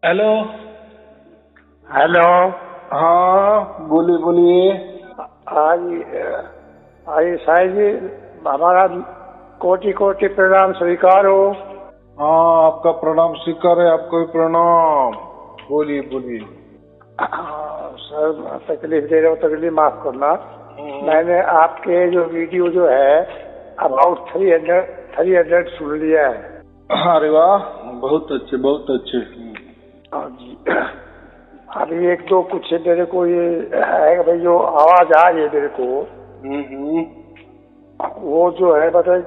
Hello. Hello. हाँ बोलिए बोलिए। हाँ जी। हाँ जी साईं जी, हमारा कोटि कोटि प्रणाम स्वीकार हो। हाँ आपका प्रणाम स्वीकार है, आपको भी प्रणाम। बोलिए बोलिए। हाँ सर, तकलीफ दे रहा हूँ, तकलीफ माफ करना। मैंने आपके जो वीडियो जो है अबाउट 300 सुन लिया है। अरे वाह, बहुत अच्छे बहुत अच्छे। हाँ जी। अभी एक दो कुछ मेरे को ये है भाई, जो आवाज आ रही है मेरे को, वो जो है बताए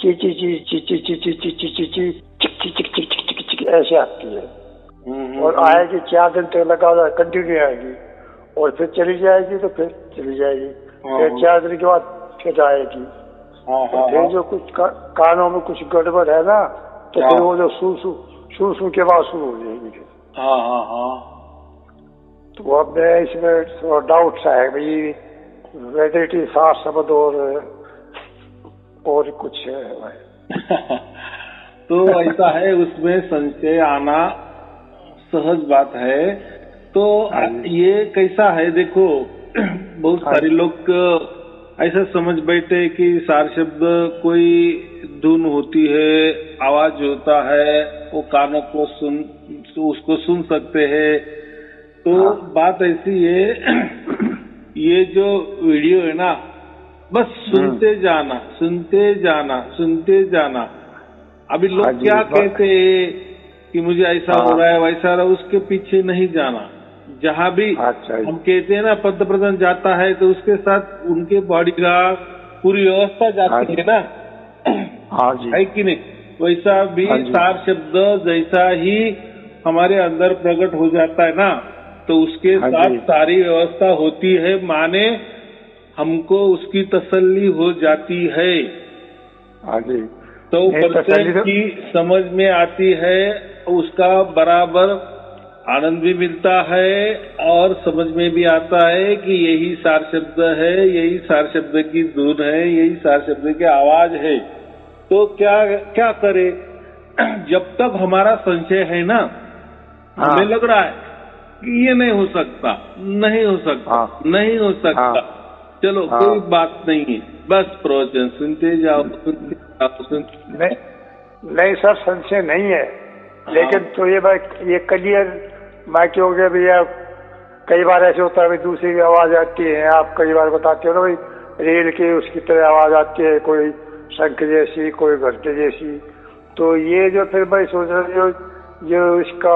ची ची ची ची ची ची ची ची ची ची ची चिक चिक चिक चिक चिक चिक चिक ऐसे आती है। और आएगी 4 दिन तक लगा कंटिन्यू आएगी, और फिर चली जाएगी, तो फिर चली जाएगी, फिर 4 दिन के बाद फिर आएगी। तो फिर जो कुछ कानों में कुछ गड़बड़ है ना, तो फिर वो जो सू के बाद शुरू हो जाएगी। हाँ हाँ हाँ। तो अब मैं इसमें थोड़ा डाउट सा है भाई, वैलिडिटी 7 शब्द और कुछ है भाई। तो ऐसा है, उसमें संशय आना सहज बात है। तो ये कैसा है देखो, बहुत सारे लोग ऐसा समझ बैठे कि सार शब्द कोई धुन होती है, आवाज होता है, वो कानों को उसको सुन सकते हैं। तो बात ऐसी है, ये जो वीडियो है ना, बस सुनते जाना सुनते जाना सुनते जाना। अभी लोग क्या कहते हैं कि मुझे ऐसा हो रहा है वैसा हो रहा है, उसके पीछे नहीं जाना। जहाँ भी हम कहते हैं ना पंत प्रधान जाता है, तो उसके साथ उनके बॉडी गार्ड पूरी व्यवस्था जाती है ना, है कि नहीं? वैसा भी सार शब्द जैसा ही हमारे अंदर प्रकट हो जाता है ना, तो उसके साथ सारी व्यवस्था होती है, माने हमको उसकी तसल्ली हो जाती है। तो परसेंट की समझ में आती है, उसका बराबर आनंद भी मिलता है, और समझ में भी आता है कि यही सार शब्द है, यही सार शब्द की धुन है, यही सार शब्द की आवाज है। तो क्या करे, जब तक हमारा संशय है ना, हमें लग रहा है कि ये नहीं हो सकता, नहीं हो सकता, नहीं हो सकता, चलो कोई बात नहीं है, बस प्रवचन सुनते जाओ सुनते जाओ। नहीं सर, संशय नहीं है, लेकिन तो ये क्लियर माइक हो गया भैया। कई बार ऐसे होता है भाई, दूसरी आवाज आती है, आप कई बार बताते हो ना भाई, रेल की उसकी तरह आवाज आती है, कोई शंख जैसी, कोई घंटे जैसी। तो ये जो फिर भाई सोच रहे हो, जो इसका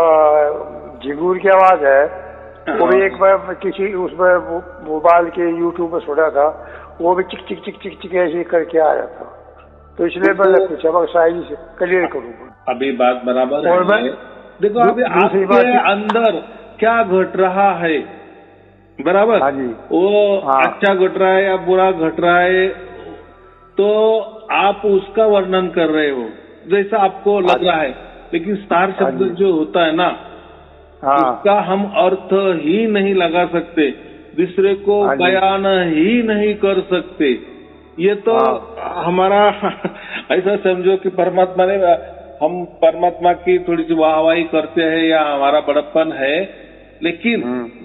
झिंगूर की आवाज है, वो भी एक बार किसी उसमें मोबाइल के यूट्यूब में सुना था, वो भी चिक चिक चिक चिक चिक ऐसे करके आ रहा था। तो इसलिए मैंने पूछा मैं साईं से क्लियर करूँगा। अभी बात बराबर है। देखो अभी आपके अंदर क्या घट रहा है, बराबर? वो अच्छा घट रहा है या बुरा घट रहा है, तो आप उसका वर्णन कर रहे हो जैसा आपको लग रहा है। लेकिन सार शब्द जो होता है ना, उसका हम अर्थ ही नहीं लगा सकते, दूसरे को बयान ही नहीं कर सकते। ये तो हमारा ऐसा समझो कि परमात्मा ने, हम परमात्मा की थोड़ी सी वाहवाही करते हैं या हमारा बड़प्पन है, लेकिन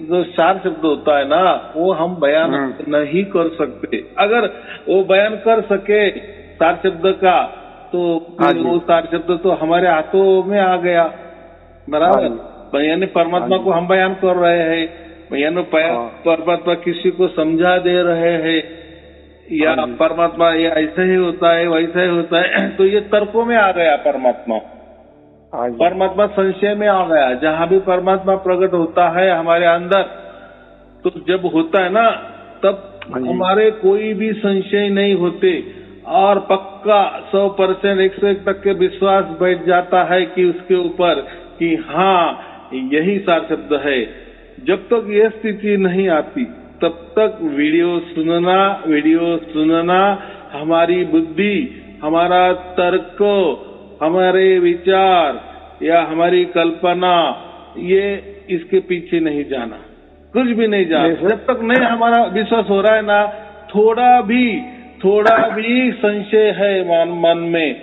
जो सार शब्द होता है ना, वो हम बयान नहीं कर सकते। अगर वो बयान कर सके सार शब्द का, तो वो सार शब्द तो हमारे हाथों में आ गया, बराबर? यानी परमात्मा को हम बयान कर रहे हैं, यानी परमात्मा किसी को समझा दे रहे हैं, या परमात्मा ये ऐसा ही होता है वैसा ही होता है, तो ये तर्कों में आ गया परमात्मा। परमात्मा संशय में आ गया। जहाँ भी परमात्मा प्रकट होता है हमारे अंदर, तो जब होता है ना, तब हमारे कोई भी संशय नहीं होते, और पक्का 100% 101 तक के विश्वास बैठ जाता है कि उसके ऊपर कि हाँ यही सार शब्द है। जब तक ये स्थिति नहीं आती, तब तक वीडियो सुनना हमारी बुद्धि, हमारा तर्क, हमारे विचार या हमारी कल्पना, ये इसके पीछे नहीं जाना, कुछ भी नहीं जाना। जब तक नहीं हमारा विश्वास हो रहा है ना, थोड़ा भी संशय है मन में,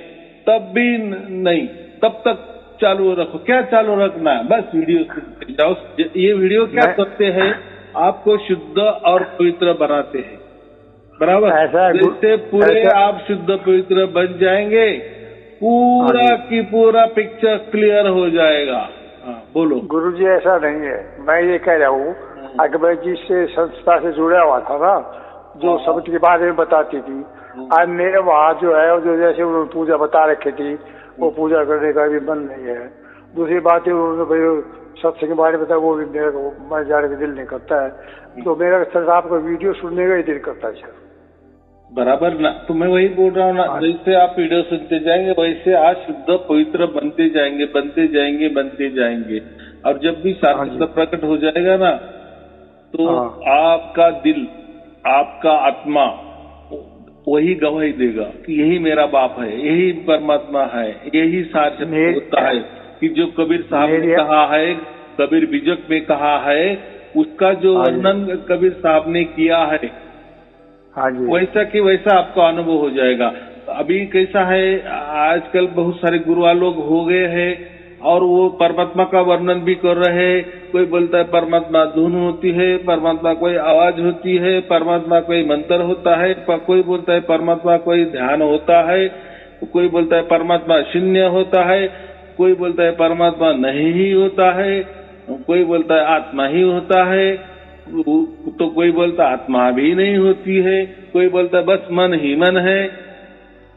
तब भी नहीं, तब तक चालू रखो। क्या चालू रखना है? बस वीडियो सुनते जाओ। ये वीडियो क्या करते हैं? आपको शुद्ध और पवित्र बनाते हैं, बराबर। जैसे पूरे आप शुद्ध पवित्र बन जाएंगे, पूरा की पूरा पिक्चर क्लियर हो जाएगा। हाँ, बोलो। गुरुजी ऐसा नहीं है, मैं ये कह रहा हूँ, अकबर जी से संस्था से जुड़ा हुआ था ना, जो शब्द के बारे में बताती थी। आज मेरे वहाँ जो है, जो जैसे उन्होंने पूजा बता रखी थी, वो पूजा करने का भी मन नहीं है। दूसरी बात है, उन्होंने भाई सत्संग के बारे में बताया, वो भी मेरे को मैं जाने का दिल नहीं करता है। तो मेरा सर आपका वीडियो सुनने का ही दिल करता है सर। बराबर ना, तो मैं वही बोल रहा हूँ ना, जैसे आप वीडियो सुनते जाएंगे वैसे आज शुद्ध पवित्र बनते जाएंगे, बनते जाएंगे, बनते जाएंगे। और जब भी शास्त्र प्रकट हो जाएगा ना, तो आपका दिल, आपका आत्मा वही गवाही देगा कि यही मेरा बाप है, यही परमात्मा है, यही सार होता है। कि जो कबीर साहब ने कहा है, कबीर बीजक में कहा है, उसका जो वर्णन कबीर साहब ने किया है, वैसा कि वैसा आपका अनुभव हो जाएगा। अभी कैसा है, आजकल बहुत सारे गुरुआ लोग हो गए हैं और वो परमात्मा का वर्णन भी कर रहे हैं। कोई बोलता है परमात्मा धुन होती है, परमात्मा कोई आवाज होती है, परमात्मा कोई मंत्र होता है, कोई बोलता है परमात्मा कोई ध्यान होता है, कोई बोलता है परमात्मा शून्य होता है, कोई बोलता है परमात्मा नहीं ही होता है, कोई बोलता है आत्मा ही होता है, तो कोई बोलता आत्मा भी नहीं होती है, कोई बोलता बस मन ही मन है,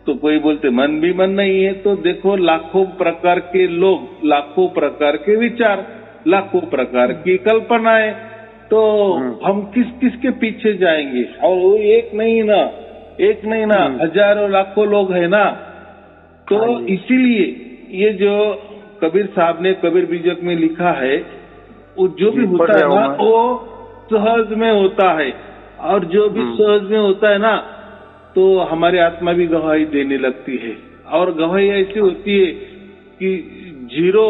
तो कोई बोलते मन भी मन नहीं है। तो देखो लाखों प्रकार के लोग, लाखों प्रकार के विचार, लाखों प्रकार की कल्पनाएं, तो हम किस किस के पीछे जाएंगे? और वो एक नहीं ना, हजारों लाखों लोग है ना। तो इसीलिए ये जो कबीर साहब ने कबीर बीजक में लिखा है, वो जो भी होता है ना, वो सहज में होता है। और जो भी सहज में होता है ना, तो हमारी आत्मा भी गवाही देने लगती है। और गवाही ऐसी होती है कि जीरो,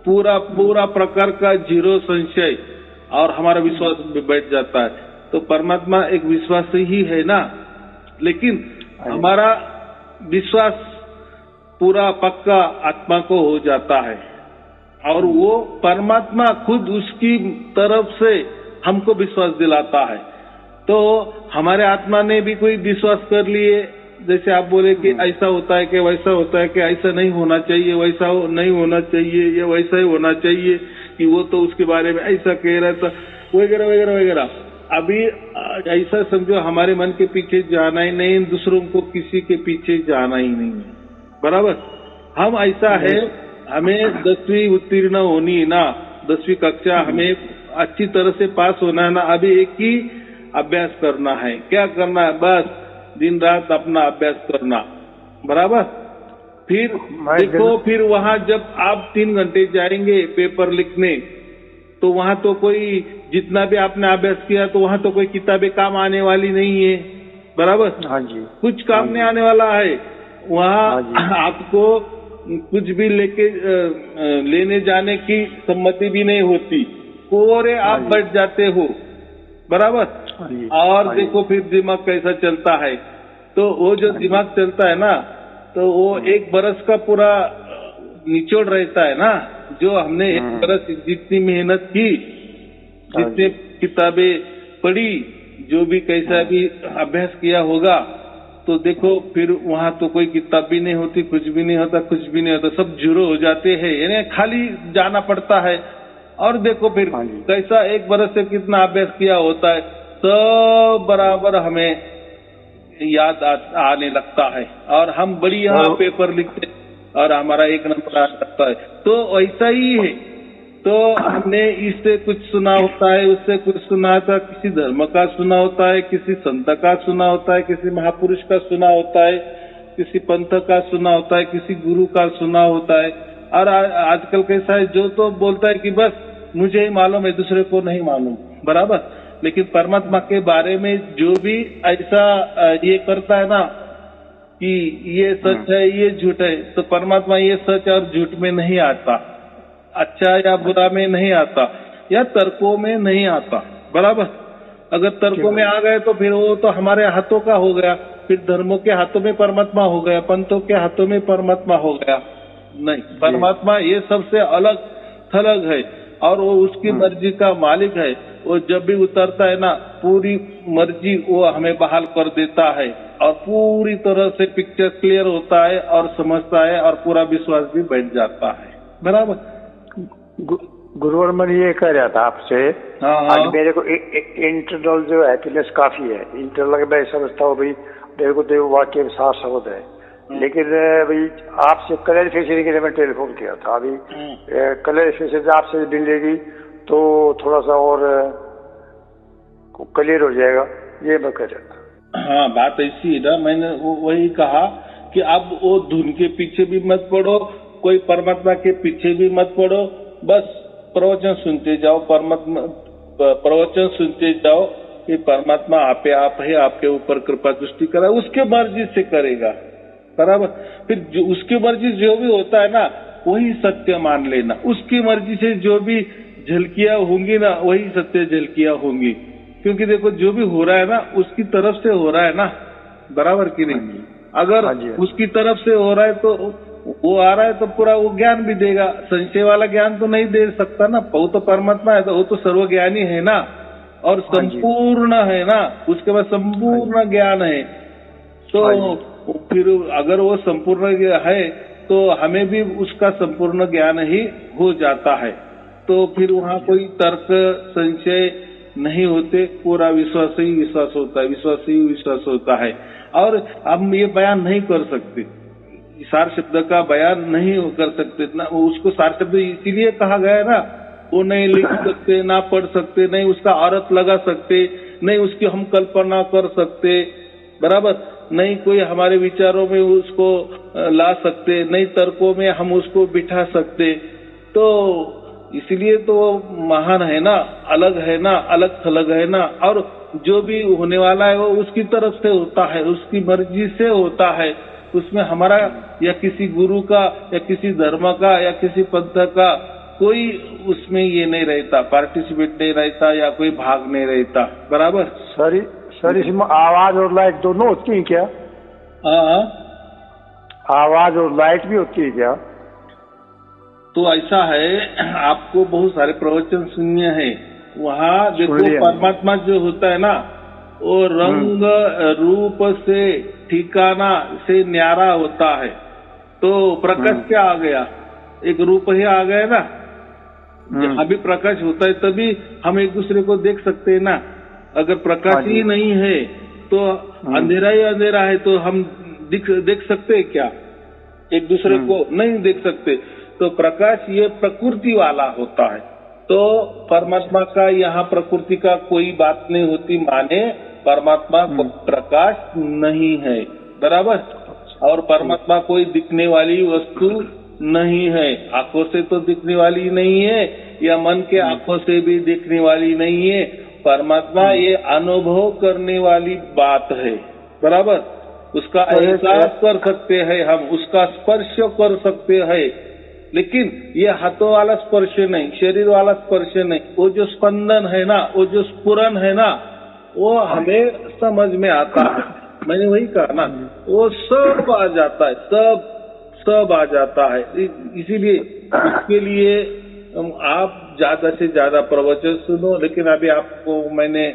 पूरा प्रकार का जीरो संशय, और हमारा विश्वास बैठ जाता है। तो परमात्मा एक विश्वास ही है ना, लेकिन हमारा विश्वास पूरा पक्का आत्मा को हो जाता है, और वो परमात्मा खुद उसकी तरफ से हमको विश्वास दिलाता है। तो हमारे आत्मा ने भी कोई विश्वास कर लिए, जैसे आप बोले कि ऐसा होता है कि वैसा होता है, कि ऐसा नहीं होना चाहिए, वैसा नहीं होना चाहिए, ये वैसा ही होना चाहिए, कि वो तो उसके बारे में ऐसा कह रहा था, वगैरह वगैरह वगैरह। अभी ऐसा समझो, हमारे मन के पीछे जाना ही नहीं, दूसरों को किसी के पीछे जाना ही नहीं है, बराबर। हम ऐसा है, हमें 10वीं उत्तीर्ण होनी है ना, 10वीं कक्षा हमें अच्छी तरह से पास होना है ना। अभी एक ही अभ्यास करना है। क्या करना है? बस दिन रात अपना अभ्यास करना, बराबर। फिर देखो, फिर वहाँ जब आप 3 घंटे जाएंगे पेपर लिखने, तो वहाँ तो कोई, जितना भी आपने अभ्यास किया, तो वहाँ तो कोई किताबें काम आने वाली नहीं है, बराबर। हाँ जी, कुछ काम नहीं आने वाला है वहाँ। आपको कुछ भी लेने जाने की सम्मति भी नहीं होती, पूरे आप बैठ जाते हो, बराबर। और देखो फिर दिमाग कैसा चलता है। तो वो जो दिमाग चलता है ना, तो वो 1 बरस का पूरा निचोड़ रहता है ना, जो हमने 1 बरस जितनी मेहनत की, जितने किताबें पढ़ी, जो भी कैसा भी अभ्यास किया होगा, तो देखो फिर वहाँ तो कोई किताब भी नहीं होती, कुछ भी नहीं होता, कुछ भी नहीं होता, सब जीरो हो जाते हैं, यानी खाली जाना पड़ता है। और देखो फिर कैसा 1 बरस से कितना अभ्यास किया होता है, सब बराबर हमें याद आने लगता है, और हम बढ़िया पेपर लिखते और हमारा 1 नंबर आ सकता है। तो ऐसा ही है। तो हमने इससे कुछ सुना होता है, उससे कुछ सुना होता है, किसी धर्म का सुना होता है, किसी संत का सुना होता है, किसी महापुरुष का सुना होता है, किसी पंथ का सुना होता है, किसी गुरु का सुना होता है। और आजकल कैसा है, जो तो बोलता है कि बस मुझे ही मालूम है, दूसरे को नहीं मालूम, बराबर। लेकिन परमात्मा के बारे में जो भी ऐसा ये करता है ना कि ये सच है, ये झूठ है, तो परमात्मा ये सच और झूठ में नहीं आता, अच्छा या बुरा में नहीं आता, या तर्कों में नहीं आता, बराबर। अगर तर्कों में आ गए तो फिर वो तो हमारे हाथों का हो गया, फिर धर्मों के हाथों में परमात्मा हो गया, पंथों के हाथों में परमात्मा हो गया, नहीं, परमात्मा ये सबसे अलग थलग है और वो उसकी मर्जी का मालिक है। वो जब भी उतरता है ना, पूरी मर्जी वो हमें बहाल कर देता है और पूरी तरह से पिक्चर क्लियर होता है और समझता है और पूरा विश्वास भी बैठ जाता है। बराबर। गुरुवर मैं ये कह रहा था आपसे, आज मेरे को इंटरनल जो हैप्पीनेस काफी है। इंटरनल मैं समझता हूँ भाई मेरे को तो वाक्य में साफ शब्द है, लेकिन भाई आपसे क्लैरिफिकेशन के लिए मैं टेलीफोन किया था। अभी क्लैरिफिकेशन आपसे मिलेगी तो थोड़ा सा और क्लियर हो जाएगा, ये मैं कह रहा था। हाँ, बात ऐसी है ना, मैंने वही कहा कि अब वो धुन के पीछे भी मत पड़ो, कोई परमात्मा के पीछे भी मत पड़ो, बस प्रवचन सुनते जाओ, प्रवचन सुनते जाओ कि परमात्मा आपे आप है, आपके ऊपर कृपा दृष्टि करा, उसके मर्जी से करेगा। बराबर। फिर जो उसकी मर्जी जो भी होता है ना, वही सत्य मान लेना। उसकी मर्जी से जो भी झलकियां होंगी ना, वही सत्य झलकियां होंगी। क्योंकि देखो जो भी हो रहा है ना, उसकी तरफ से हो रहा है ना। बराबर कि नहीं? अगर उसकी तरफ से हो रहा है तो वो आ रहा है तो पूरा वो ज्ञान भी देगा। संशय वाला ज्ञान तो नहीं दे सकता ना। वो तो परमात्मा है, तो वो तो सर्वज्ञानी है ना और संपूर्ण है ना, उसके बाद संपूर्ण ज्ञान है। तो फिर अगर वो संपूर्ण है तो हमें भी उसका संपूर्ण ज्ञान ही हो जाता है। तो फिर वहाँ कोई तर्क संशय नहीं होते, पूरा विश्वास ही विश्वास होता है, विश्वास ही विश्वास होता है। और हम ये बयान नहीं कर सकते, सार शब्द का बयान नहीं कर सकते ना। उसको सार शब्द इसीलिए कहा गया है ना, वो नहीं लिख सकते, ना पढ़ सकते, नहीं उसका अर्थ लगा सकते, नहीं उसकी हम कल्पना कर सकते। बराबर। नहीं कोई हमारे विचारों में उसको ला सकते, नहीं तर्कों में हम उसको बिठा सकते। तो इसलिए तो महान है ना, अलग है ना, अलग थलग है ना। और जो भी होने वाला है वो उसकी तरफ से होता है, उसकी मर्जी से होता है। उसमें हमारा या किसी गुरु का या किसी धर्म का या किसी पंथ का कोई उसमें ये नहीं रहता, पार्टिसिपेट नहीं रहता या कोई भाग नहीं रहता। बराबर। सर इसमें आवाज और लाइट दोनों होती है क्या? हाँ, आवाज और लाइट भी होती है क्या? तो ऐसा है, आपको बहुत सारे प्रवचन सुनने हैं। वहाँ देखो परमात्मा जो होता है ना, वो रंग रूप से ठिकाना से न्यारा होता है। तो प्रकाश क्या आ गया? एक रूप ही आ गया ना। जहाँ भी प्रकाश होता है तभी हम एक दूसरे को देख सकते हैं ना। अगर प्रकाश ही नहीं है तो अंधेरा ही अंधेरा है, तो हम देख सकते हैं क्या? एक दूसरे को नहीं देख सकते। तो प्रकाश ये प्रकृति वाला होता है। तो परमात्मा का यहाँ प्रकृति का कोई बात नहीं होती, माने परमात्मा को प्रकाश नहीं है। बराबर। और परमात्मा कोई दिखने वाली वस्तु नहीं है, आंखों से तो दिखने वाली नहीं है या मन के आंखों से भी दिखने वाली नहीं है। परमात्मा ये अनुभव करने वाली बात है। बराबर। उसका एहसास कर सकते हैं हम, उसका स्पर्श कर सकते हैं, लेकिन ये हाथों वाला स्पर्श नहीं, शरीर वाला स्पर्श नहीं। वो जो स्पंदन है ना, वो जो स्फुरन है ना, वो हमें समझ में आता है। मैंने वही कहा ना, वो सब आ जाता है, सब आ जाता है। इसीलिए इसके लिए आप ज्यादा से ज्यादा प्रवचन सुनो। लेकिन अभी आपको मैंने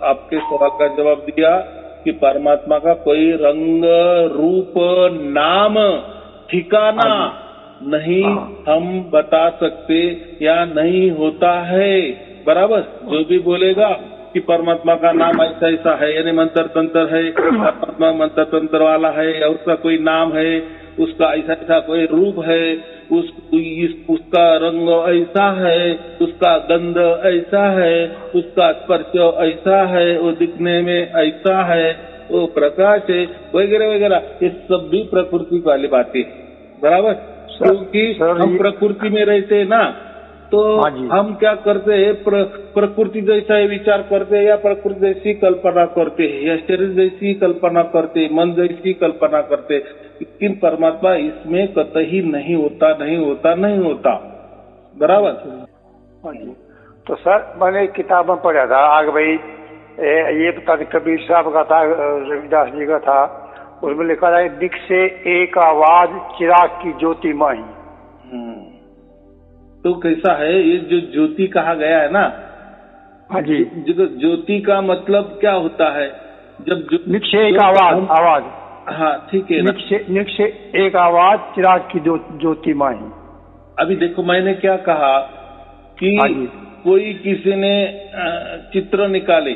आपके सवाल का जवाब दिया कि परमात्मा का कोई रंग रूप नाम ठिकाना नहीं हम बता सकते या नहीं होता है। बराबर। जो भी बोलेगा कि परमात्मा का नाम ऐसा ऐसा है, यानी मंत्र तंत्र है, परमात्मा मंत्र तंत्र वाला है, या उसका कोई नाम है, उसका ऐसा ऐसा कोई रूप है, उसका रंग ऐसा है, उसका गंध ऐसा है, उसका स्पर्श ऐसा है, वो दिखने में ऐसा है, वो प्रकाश है, वगैरह वगैरह। ये सब भी प्रकृति वाली बातें। बराबर। क्योंकि हम प्रकृति में रहते हैं ना, तो हम क्या करते हैं, प्रकृति जैसा ही विचार करते हैं या प्रकृति जैसी कल्पना करते हैं या शरीर जैसी कल्पना करते हैं, मन जैसी कल्पना करते हैं। लेकिन परमात्मा इसमें कतई नहीं होता, नहीं होता, नहीं होता। बराबर। तो सर मैंने किताब में पढ़ा था आगे भाई, ये पता नहीं कबीर साहब का था, रविदास जी का था, उसमें लिखा है दिख से एक आवाज चिराग की ज्योति माही। तो कैसा है ये जो ज्योति कहा गया है ना? हाँ जी। ज्योति का मतलब क्या होता है? जब निक से एक आवाज। हाँ ठीक है। निक से एक आवाज चिराग की ज्योति माही। अभी देखो मैंने क्या कहा कि कोई किसी ने चित्र निकाले,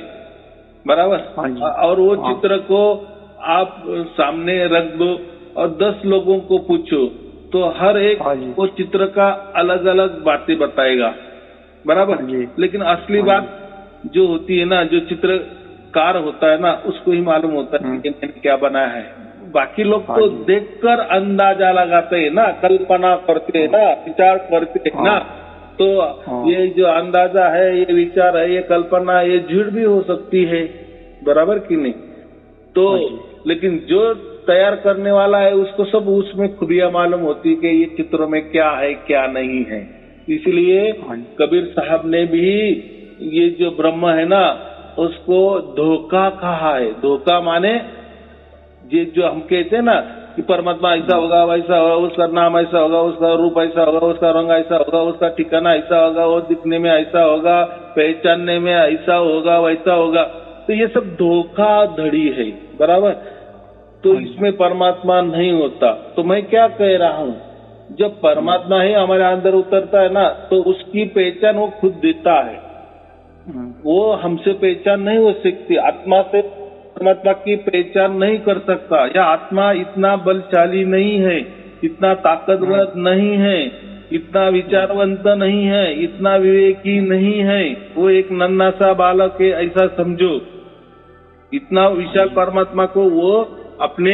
बराबर, और वो चित्र को आप सामने रख दो और 10 लोगों को पूछो तो हर एक वो चित्र का अलग अलग बातें बताएगा, बराबर। लेकिन असली बात जो होती है ना, जो चित्रकार होता है ना, उसको ही मालूम होता है कि मैंने क्या बनाया है। बाकी लोग तो देखकर अंदाजा लगाते हैं ना, कल्पना करते हैं ना, विचार करते हैं ना। तो ये जो अंदाजा है, ये विचार है, ये कल्पना, ये झूठ भी हो सकती है, बराबर कि नहीं? तो लेकिन जो तैयार करने वाला है उसको सब उसमें खुबियां मालूम होती है कि ये चित्रों में क्या है क्या नहीं है। इसलिए कबीर साहब ने भी ये जो ब्रह्म है ना उसको धोखा कहा है। धोखा माने ये जो हम कहते हैं ना कि परमात्मा ऐसा होगा, वैसा होगा, उसका नाम ऐसा होगा, उसका रूप ऐसा होगा, उसका रंग ऐसा होगा, उसका ठिकाना ऐसा होगा, वो दिखने में ऐसा होगा, पहचानने में ऐसा होगा, वैसा होगा। तो ये सब धोखाधड़ी है, बराबर। तो इसमें परमात्मा नहीं होता। तो मैं क्या कह रहा हूँ, जब परमात्मा ही हमारे अंदर उतरता है ना तो उसकी पहचान वो खुद देता है। वो हमसे पहचान नहीं हो सकती। आत्मा से परमात्मा की पहचान नहीं कर सकता। या आत्मा इतना बलशाली नहीं है, इतना ताकतवर नहीं है, इतना विचारवंत नहीं है, इतना विवेकी नहीं है। वो एक नन्हा सा बालक है ऐसा समझो। इतना विशाल परमात्मा को वो अपने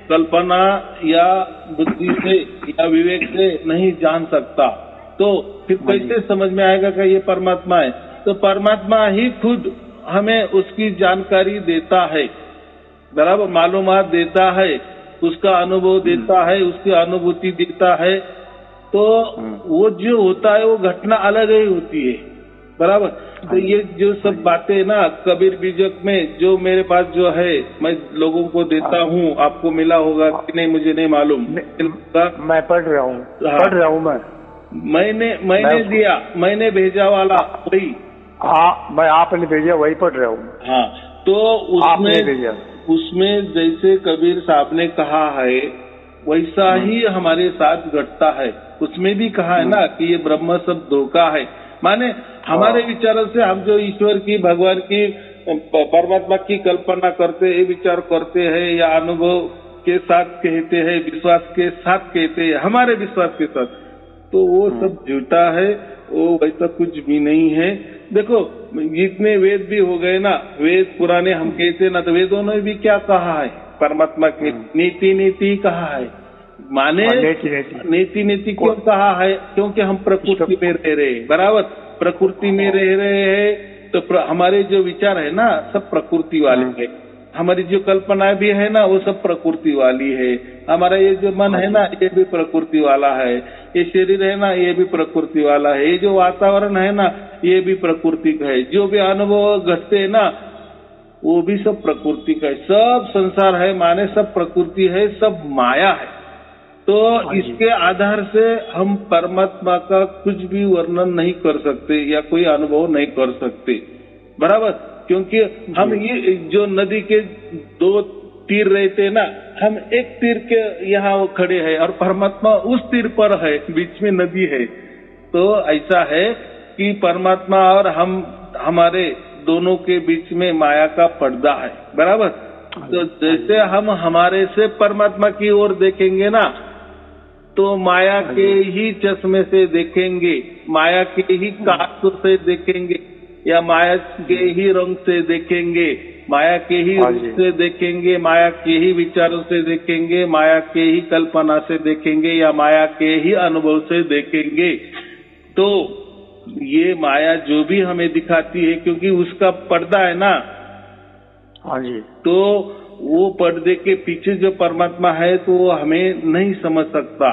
कल्पना या बुद्धि से या विवेक से नहीं जान सकता। तो फिर कैसे समझ में आएगा कि ये परमात्मा है? तो परमात्मा ही खुद हमें उसकी जानकारी देता है, बराबर, मालूमात देता है, उसका अनुभव देता है, उसकी अनुभूति देता है। तो वो जो होता है वो घटना अलग ही होती है, बराबर। तो ये जो सब बातें ना कबीर बीजक में जो मेरे पास जो है मैं लोगों को देता हूँ, आपको मिला होगा कि नहीं मुझे नहीं मालूम। मैं पढ़ रहा हूँ मैंने दिया, मैंने भेजा वाला वही। हाँ, मैं आपने भेजा वही पढ़ रहा हूँ। हाँ, तो उसमें जैसे कबीर साहब ने कहा है वैसा ही हमारे साथ घटता है। उसमें भी कहा है ना कि ये ब्रह्म सब धोखा है। माने हमारे विचारों से हम जो ईश्वर की, भगवान की, परमात्मा की कल्पना करते हैं, विचार करते हैं या अनुभव के साथ कहते हैं, विश्वास के साथ कहते हैं, हमारे विश्वास के साथ, तो वो सब झूठा है। वो वैसा कुछ भी नहीं है। देखो जितने वेद भी हो गए ना, वेद पुराने हम कहते ना, तो वेदों ने भी क्या कहा है? परमात्मा की नीति नीति कहा है। माने नीति नीति क्यों कहा है? क्योंकि हम प्रकृति में रह रहे हैं, बराबर। प्रकृति में रह रहे हैं तो हमारे जो विचार है ना सब प्रकृति वाले हैं। हमारी जो कल्पना भी है ना वो सब प्रकृति वाली है। हमारा ये जो मन है ना ये भी प्रकृति वाला है। ये शरीर है ना ये भी प्रकृति वाला है। ये जो वातावरण है ना ये भी प्रकृति का है। जो भी अनुभव घटते है ना वो भी सब प्रकृति का है। सब संसार है माने सब प्रकृति है, सब माया है। तो इसके आधार से हम परमात्मा का कुछ भी वर्णन नहीं कर सकते या कोई अनुभव नहीं कर सकते, बराबर। क्योंकि हम ये जो नदी के 2 तीर रहते ना, हम एक तीर के यहाँ वो खड़े हैं और परमात्मा उस तीर पर है, बीच में नदी है। तो ऐसा है कि परमात्मा और हम, हमारे दोनों के बीच में माया का पर्दा है, बराबर। तो जैसे हम हमारे से परमात्मा की ओर देखेंगे ना तो माया के ही चश्मे से देखेंगे, माया के ही कांटों से देखेंगे या माया के ही रंग से देखेंगे, माया के ही रूप से देखेंगे, माया के ही विचारों से देखेंगे, माया के ही कल्पना से देखेंगे या माया के ही अनुभव से देखेंगे। तो ये माया जो भी हमें दिखाती है क्योंकि उसका पर्दा है ना, हाँ जी, तो वो पर्दे के पीछे जो परमात्मा है तो वो हमें नहीं समझ सकता।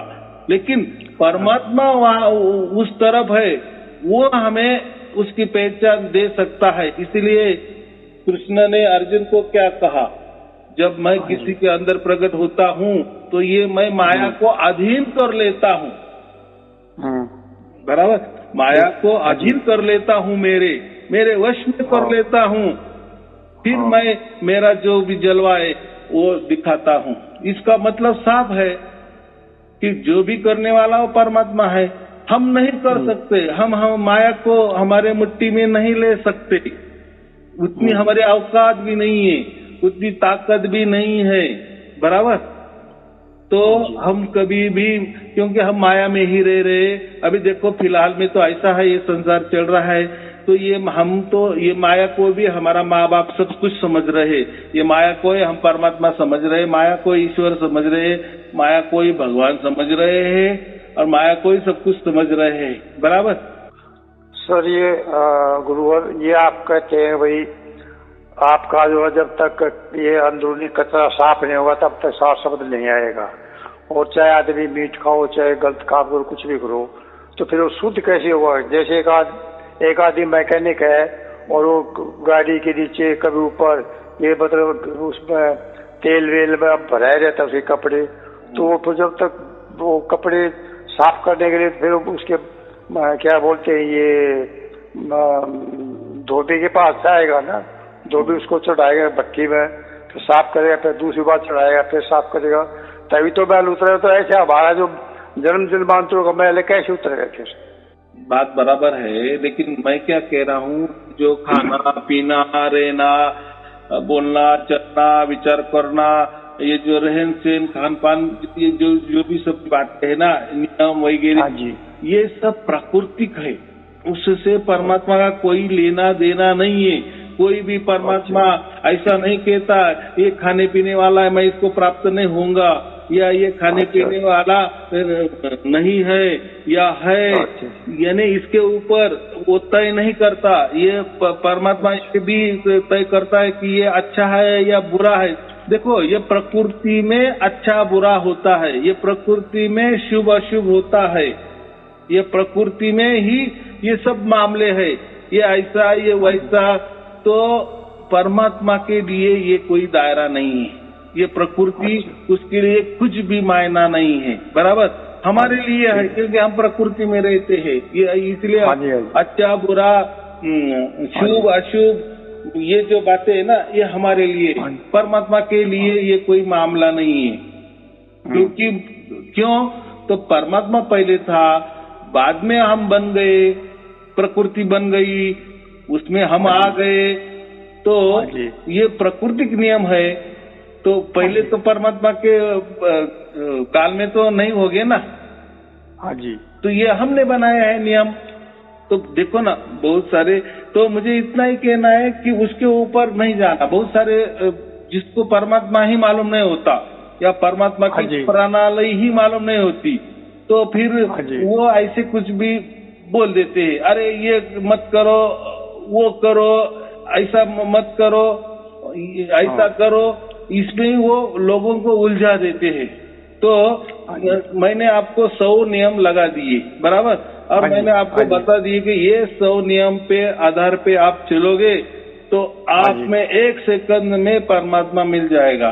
लेकिन परमात्मा वहाँ उस तरफ है, वो हमें उसकी पहचान दे सकता है। इसलिए कृष्ण ने अर्जुन को क्या कहा, जब मैं किसी के अंदर प्रकट होता हूँ तो ये मैं माया को अधीन कर लेता हूँ, बराबर, माया को अधीन कर लेता हूँ, मेरे वश में कर लेता हूँ, फिर मैं मेरा जो भी जलवा है वो दिखाता हूँ। इसका मतलब साफ है कि जो भी करने वाला वो परमात्मा है, हम नहीं कर सकते, हम माया को हमारे मुट्ठी में नहीं ले सकते, उतनी हमारे औकात भी नहीं है, उतनी ताकत भी नहीं है, बराबर। तो हम कभी भी, क्योंकि हम माया में ही रह रहे, अभी देखो फिलहाल में तो ऐसा है, ये संसार चल रहा है, तो ये माया को भी हमारा माँ बाप सब कुछ समझ रहे, ये माया को हम परमात्मा समझ रहे, माया को ईश्वर समझ रहे, माया को भगवान समझ रहे हैं और माया को सब कुछ समझ रहे हैं, बराबर। सर ये गुरुवर, ये आप कहते हैं भाई आपका जो है जब तक ये अंदरूनी कचरा साफ नहीं होगा तब तक साफ शब्द नहीं आएगा, और चाहे आदमी मीट खाओ चाहे गलत काम करो कुछ भी करो तो फिर वो शुद्ध कैसे होगा। जैसे एक आदमी मैकेनिक है और वो गाड़ी के नीचे कभी ऊपर ये मतलब उसमें तेल वेल में भराए रहता है उसके कपड़े, तो फिर जब तक वो कपड़े साफ करने के लिए फिर उसके क्या बोलते हैं ये धोबी के पास जाएगा ना, धोबी उसको चढ़ाएगा भट्टी में, फिर साफ करेगा, फिर दूसरी बार चढ़ाएगा, फिर साफ करेगा, तभी तो मैल उतरेगा। तो ऐसे हमारा जो जन्म जन्मांतरों का मैल कैसे उतरेगा? फिर बात बराबर है, लेकिन मैं क्या कह रहा हूँ, जो खाना पीना रहना बोलना चलना विचार करना, ये जो रहन सहन खान पान, ये जो भी सब बातें है ना, नियम वगैरह, ये सब प्राकृतिक है, उससे परमात्मा का कोई लेना देना नहीं है। कोई भी परमात्मा ऐसा नहीं कहता ये खाने पीने वाला है मैं इसको प्राप्त नहीं होऊंगा, या ये खाने पीने वाला नहीं है या है, यानी इसके ऊपर वो तय नहीं करता। ये परमात्मा ये भी तय करता है कि ये अच्छा है या बुरा है। देखो, ये प्रकृति में अच्छा बुरा होता है, ये प्रकृति में शुभ अशुभ होता है, ये प्रकृति में ही ये सब मामले है, ये ऐसा ये वैसा। तो परमात्मा के लिए ये कोई दायरा नहीं है, ये प्रकृति उसके लिए कुछ भी मायना नहीं है, बराबर। हमारे लिए है क्योंकि हम प्रकृति में रहते हैं, ये इसलिए अच्छा बुरा शुभ अशुभ ये जो बातें है ना, ये हमारे लिए, परमात्मा के लिए ये कोई मामला नहीं है। क्योंकि क्यों? तो परमात्मा पहले था, बाद में हम बन गए, प्रकृति बन गई, उसमें हम आ गए, तो ये प्राकृतिक नियम है। तो पहले तो परमात्मा के काल में तो नहीं हो गए ना। हाँ जी। तो ये हमने बनाया है नियम। तो देखो ना, बहुत सारे, तो मुझे इतना ही कहना है कि उसके ऊपर नहीं जाना। बहुत सारे जिसको परमात्मा ही मालूम नहीं होता या परमात्मा की प्रणाली ही मालूम नहीं होती, तो फिर वो ऐसे कुछ भी बोल देते हैं, अरे ये मत करो, वो करो, ऐसा मत करो, ऐसा करो, इसमें वो लोगों को उलझा देते हैं। तो मैंने आपको 100 नियम लगा दिए, बराबर, और मैंने आपको बता दिए कि ये 100 नियम पे आधार पे आप चलोगे तो आप में 1 सेकंड में परमात्मा मिल जाएगा,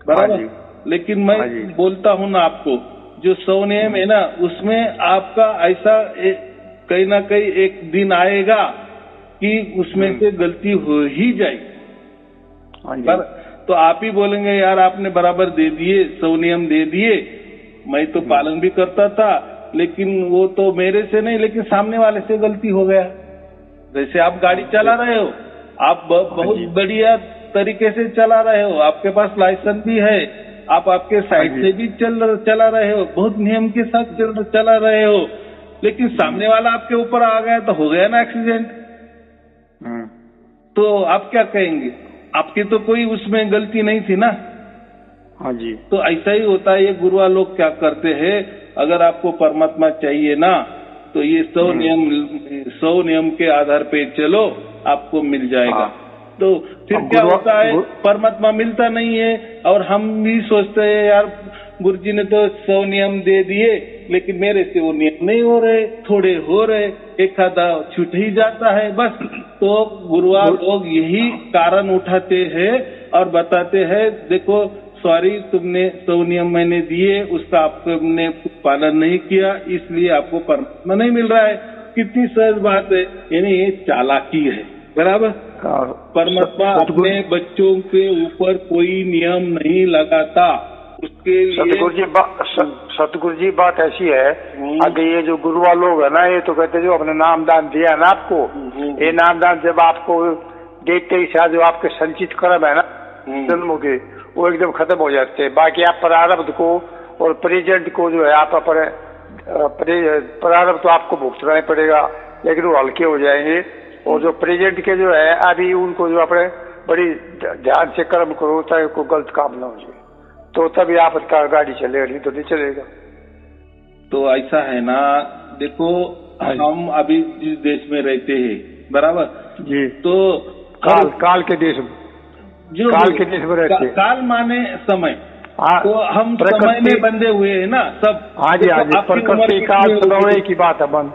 बराबर। लेकिन मैं बोलता हूँ ना आपको, जो 100 नियम है ना, उसमें आपका ऐसा कहीं ना कहीं एक दिन आएगा कि उसमें से गलती हो ही जाए। तो आप ही बोलेंगे यार आपने बराबर दे दिए, 100 नियम दे दिए, मैं तो पालन भी करता था, लेकिन वो तो मेरे से नहीं, लेकिन सामने वाले से गलती हो गया। जैसे आप गाड़ी चला रहे हो, आप बहुत बढ़िया तरीके से चला रहे हो, आपके पास लाइसेंस भी है, आप आपके साइड से भी चला रहे हो, बहुत नियम के साथ चला रहे हो, लेकिन सामने वाला आपके ऊपर आ गया तो हो गया ना एक्सीडेंट। तो आप क्या कहेंगे? आपकी तो कोई उसमें गलती नहीं थी ना। हाँ जी। तो ऐसा ही होता है। ये गुरुआ लोग क्या करते हैं, अगर आपको परमात्मा चाहिए ना, तो ये 100 नियम के आधार पे चलो, आपको मिल जाएगा। तो फिर क्या होता है, परमात्मा मिलता नहीं है और हम भी सोचते हैं यार गुरुजी ने तो 100 नियम दे दिए, लेकिन मेरे से वो नियम नहीं हो रहे, थोड़े हो रहे, एक आधा छूट ही जाता है बस। तो गुरुआ लोग यही कारण उठाते हैं और बताते हैं, देखो सॉरी, तुमने 100 नियम मैंने दिए, उसका आपने पालन नहीं किया, इसलिए आपको परमात्मा नहीं मिल रहा है। कितनी सहज बात है, यानी ये चालाकी है, बराबर। परमात्मा अपने बच्चों के ऊपर कोई नियम नहीं लगाता, उसके लिए सतगुरु जी बात ऐसी है, अगर ये जो गुरुआ लोग है ना, ये तो कहते जो अपने नाम दान दिया ना आपको, ये नाम दान जब आपको देते ही साथ जो आपके संचित कर्म है ना जन्मों के, वो एकदम खत्म हो जाते हैं। बाकी आप प्रारब्ध को और प्रेजेंट को जो है आप अपने प्रारब्ध तो आपको भुगतना ही पड़ेगा, लेकिन वो हल्के हो जाएंगे। और जो प्रेजेंट के जो है अभी उनको जो अपने बड़ी ध्यान से कर्म करो ताकि कोई गलत काम ना हो जाए, तो तभी आपका गाड़ी चलेगा, नहीं तो नहीं चलेगा। तो ऐसा है ना, देखो हम अभी जिस देश में रहते हैं, बराबर जी, तो काल के देश में, जो काल के देश में रहते हैं। काल माने समय, तो हम समय में बंधे हुए हैं ना सब। हाँ जी, हाँ जी, प्रकृति काल समय की बात है बंद।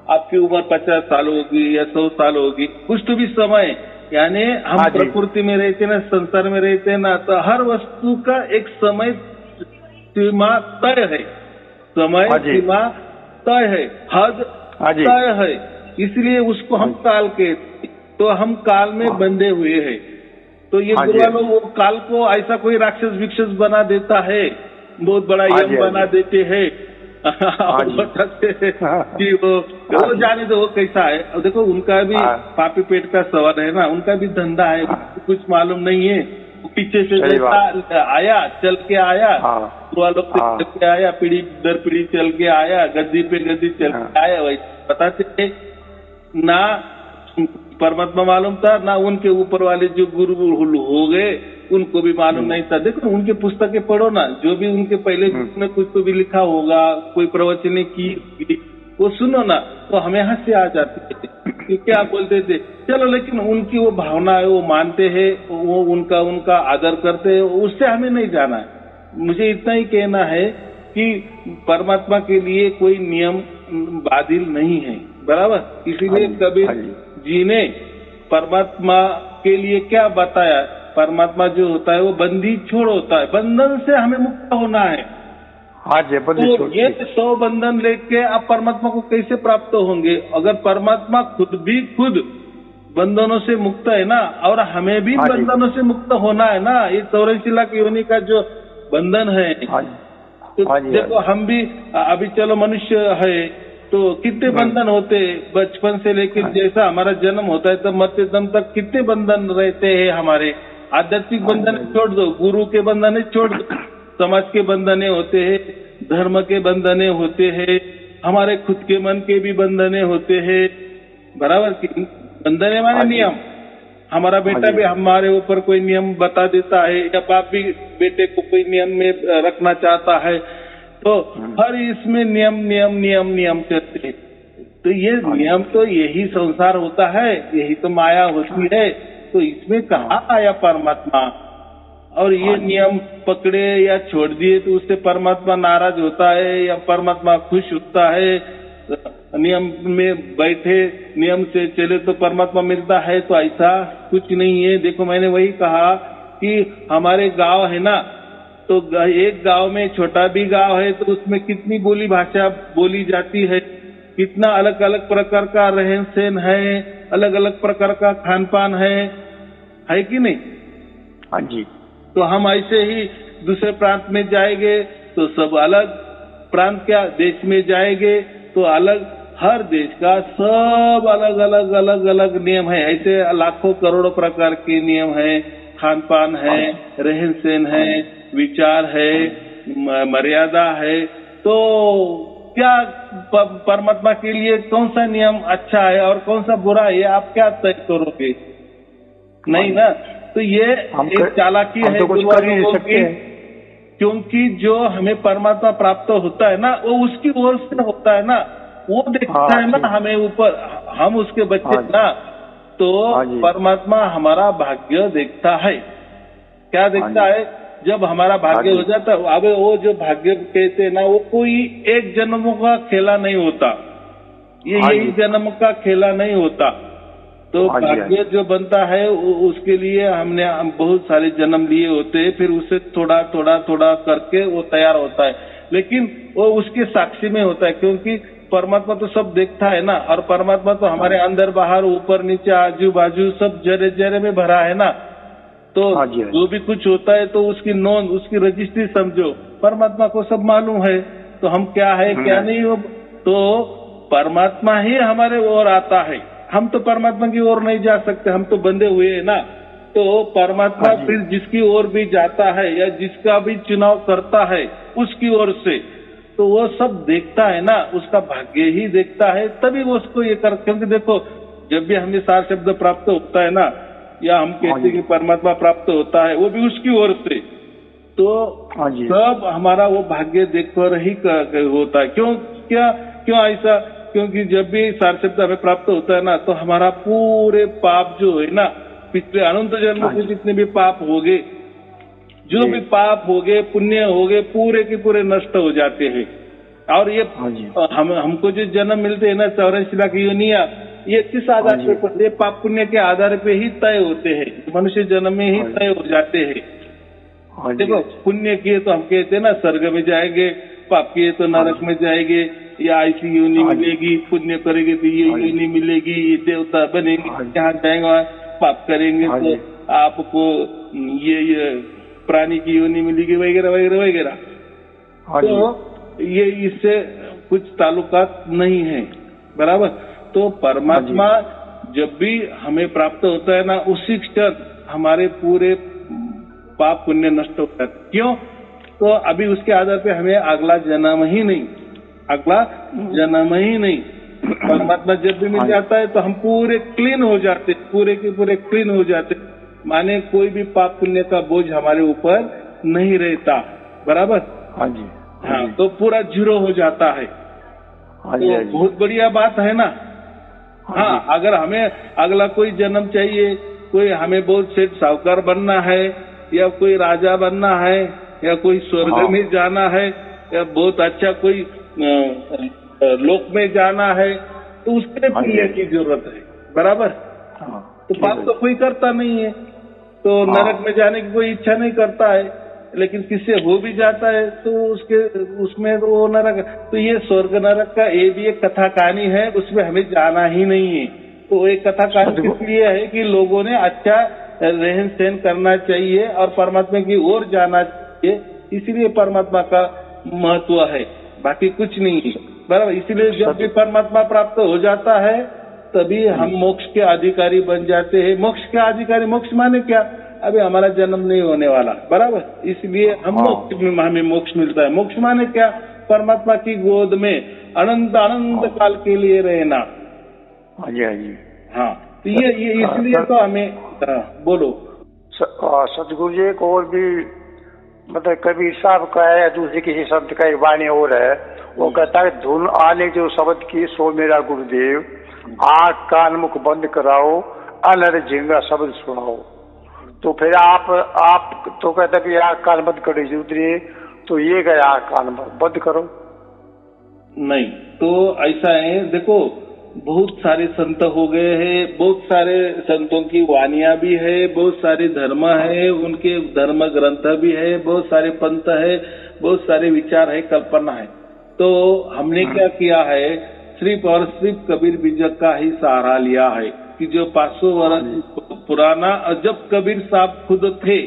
आपकी उम्र 50 साल होगी या 100 साल होगी, कुछ तो भी समय, यानी हम प्रकृति में रहते हैं ना, संसार में रहते हैं ना, तो हर वस्तु का एक समय सीमा तय है, समय सीमा तय है, हद तय है, इसलिए उसको हम काल के, तो हम काल में बंधे हुए हैं। तो ये गुरुआ लोग वो काल को ऐसा कोई राक्षस विक्षस बना देता है, बहुत बड़ा यम बना देते हैं कि वो जाने दो वो कैसा है। और देखो उनका भी पापी पेट का सवाल है ना, उनका भी धंधा है, कुछ मालूम नहीं है, पीछे से आया, चल के आया, गुरुआ लोग से चल के आया, पीढ़ी दर पीढ़ी चल के आया, गद्दी पे गद्दी चल के आया, वैसे बताते ना परमात्मा मालूम था ना, उनके ऊपर वाले जो गुरु हो गए उनको भी मालूम नहीं था। देखो उनके पुस्तकें पढ़ो ना, जो भी उनके पहले में कुछ तो भी लिखा होगा, कोई प्रवचने की, वो सुनो ना, तो हमें हंसी आ जाती है। क्या बोलते थे, चलो, लेकिन उनकी वो भावना है, वो मानते हैं, वो उनका आदर करते हैं, उससे हमें नहीं जाना है। मुझे इतना ही कहना है कि परमात्मा के लिए कोई नियम बाधिल नहीं है, बराबर। इसीलिए कबीर जी ने परमात्मा के लिए क्या बताया, परमात्मा जो होता है वो बंदी छोड़ होता है, बंधन से हमें मुक्त होना है। तो ये 100 बंधन लेके आप परमात्मा को कैसे प्राप्त होंगे, अगर परमात्मा खुद बंधनों से मुक्त है ना, और हमें भी बंधनों से मुक्त होना है ना। ये 84 लाख योनि का जो बंधन है, तो देखो हम भी अभी चलो मनुष्य है, तो कितने बंधन होते, बचपन से लेकर जैसा हमारा जन्म होता है तब मरते दम तक कितने बंधन रहते हैं हमारे। आध्यात्मिक बंधन छोड़ दो, गुरु के बंधन छोड़ दो, समाज के बंधने होते हैं, धर्म के बंधने होते हैं, हमारे खुद के मन के भी बंधने होते हैं, बराबर की बंधने माने नियम। हमारा बेटा भी हमारे ऊपर कोई नियम बता देता है, या बाप भी बेटे को कोई नियम में रखना चाहता है, तो हर इसमें नियम चलते हैं। तो ये नियम तो यही संसार होता है, यही तो माया होती है, तो इसमें कहाँ आया परमात्मा। और ये नियम पकड़े या छोड़ दिए तो उससे परमात्मा नाराज होता है या परमात्मा खुश होता है। नियम में बैठे, नियम से चले तो परमात्मा मिलता है, तो ऐसा कुछ नहीं है। देखो मैंने वही कहा कि हमारे गांव है ना, तो एक गांव में छोटा भी गांव है तो उसमें कितनी बोली भाषा बोली जाती है, कितना अलग अलग प्रकार का रहन सहन है, अलग अलग प्रकार का खान पान है कि नहीं? हाँ जी। तो हम ऐसे ही दूसरे प्रांत में जाएंगे तो सब अलग, प्रांत क्या देश में जाएंगे तो अलग, हर देश का सब अलग अलग नियम है। ऐसे लाखों करोड़ों प्रकार के नियम है, खान पान है, रहन सहन है, विचार है, मर्यादा है। तो क्या परमात्मा के लिए कौन सा नियम अच्छा है और कौन सा बुरा है, ये आप क्या तय करोगे? नहीं ना। तो ये एक चालाकी है गुरुवारों की, क्योंकि जो हमें परमात्मा प्राप्त होता है ना, वो उसकी ओर से होता है ना, वो देखता है ना हमें ऊपर, हम उसके बच्चे ना, तो परमात्मा हमारा भाग्य देखता है। क्या देखता है? जब हमारा भाग्य हो जाता है, अब वो जो भाग्य कहते हैं ना, वो कोई एक जन्मों का खेला नहीं होता, ये यही जन्म का खेला नहीं होता। तो भाग्य जो बनता है उसके लिए हमने बहुत सारे जन्म लिए होते हैं, फिर उसे थोड़ा थोड़ा थोड़ा करके वो तैयार होता है, लेकिन वो उसके साक्षी में होता है, क्योंकि परमात्मा तो सब देखता है ना, और परमात्मा तो हमारे अंदर बाहर ऊपर नीचे आजू बाजू सब जरे जरे में भरा है ना। तो जो भी कुछ होता है तो उसकी नोंद, उसकी रजिस्ट्री समझो, परमात्मा को सब मालूम है। तो हम क्या है क्या नहीं हो, तो परमात्मा ही हमारे ओर आता है, हम तो परमात्मा की ओर नहीं जा सकते, हम तो बंधे हुए हैं ना। तो परमात्मा फिर जिसकी ओर भी जाता है या जिसका भी चुनाव करता है उसकी ओर से, तो वो सब देखता है ना, उसका भाग्य ही देखता है, तभी वो उसको ये कर। क्योंकि देखो, जब भी हमें सार शब्द प्राप्त होता है ना, या हम कहते हैं कि परमात्मा प्राप्त होता है, वो भी उसकी ओर से, तो सब हमारा वो भाग्य देखकर ही होता है। क्यों ऐसा? क्योंकि जब भी सार शब्द हमें प्राप्त होता है ना, तो हमारा पूरे पाप जो है ना, पिछले अनंत जन्मों के जितने भी पाप हो गए, जो भी पाप हो गए, पुण्य हो गए, पूरे के पूरे नष्ट हो जाते हैं। और ये हमको जो जन्म मिलते हैं ना, 84 लाख योनियां, ये किस आधार पे पड़ते हैं? पाप पुण्य के आधार पे ही तय होते हैं, मनुष्य जन्म में ही तय हो जाते हैं। देखो, पुण्य किए तो हम कहते हैं ना स्वर्ग में जाएंगे, पाप किए तो नरक में जाएंगे, या ऐसी योनि मिलेगी, पुण्य करेंगे तो ये योनि मिलेगी, ये देवता बनेंगे, यहाँ जाएंगे, पाप करेंगे तो आपको ये प्राणी की योनि मिलेगी, वगैरह वगैरह वगैरह। तो ये इससे कुछ ताल्लुकात नहीं है, बराबर। तो परमात्मा जब भी हमें प्राप्त होता है ना, उसी क्षण हमारे पूरे पाप पुण्य नष्ट होता है। क्यों? तो अभी उसके आधार पे हमें अगला जन्म ही नहीं, परमात्मा जब भी मिल जाता है तो हम पूरे क्लीन हो जाते, पूरे के पूरे क्लीन हो जाते, माने कोई भी पाप पुण्य का बोझ हमारे ऊपर नहीं रहता, बराबर। हाँ, तो पूरा जीरो हो जाता है। तो बहुत बढ़िया बात है ना। हाँ, अगर हमें अगला कोई जन्म चाहिए, कोई हमें बहुत सेठ साहूकार बनना है, या कोई राजा बनना है, या कोई स्वर्ग में जाना है, या बहुत अच्छा कोई लोक में जाना है, तो उसके लिए पुण्य की जरूरत है, बराबर। तो पाप तो कोई करता नहीं है, तो नरक में जाने की कोई इच्छा नहीं करता है, लेकिन किससे हो भी जाता है तो उसमें तो वो नरक। तो ये स्वर्ग नरक का ये भी एक कथा कहानी है, उसमें हमें जाना ही नहीं है। तो एक कथा कहानी इसलिए है कि लोगों ने अच्छा रहन सहन करना चाहिए और परमात्मा की ओर जाना चाहिए, इसलिए परमात्मा का महत्व है, बाकी कुछ नहीं है, बराबर। इसलिए जब भी परमात्मा प्राप्त हो जाता है तभी हम मोक्ष के अधिकारी बन जाते हैं। मोक्ष के अधिकारी, मोक्ष माने क्या? अभी हमारा जन्म नहीं होने वाला, बराबर, इसलिए हमें मोक्ष मिलता है। मोक्ष माने क्या? परमात्मा की गोद में अनंत अनंत काल के लिए रहना। हाँ, तो ये इसलिए तो हमें बोलो। सतगुरु जी को और भी मतलब कबीर साहब का है या दूसरे किसी शब्द का एक वाणी और है, वो कहता है धुन आने जो शब्द की सो मेरा गुरुदेव, आंख कान मुख बंद कराओ, अनर झिंगा शब्द सुनाओ। तो फिर आप तो कहते कि आंख कान बंद करो उतरिए, तो ये गया आंख कान बंद करो नहीं। तो ऐसा है, देखो बहुत सारे संत हो गए हैं, बहुत सारे संतों की वानियां भी है, बहुत सारे धर्म है, उनके धर्म ग्रंथ भी है, बहुत सारे पंथ है, बहुत सारे विचार है, कल्पना है। तो हमने क्या किया है, सिर्फ और सिर्फ कबीर बीजक का ही सहारा लिया है कि जो 500 वर्ष पुराना, जब कबीर साहब खुद थे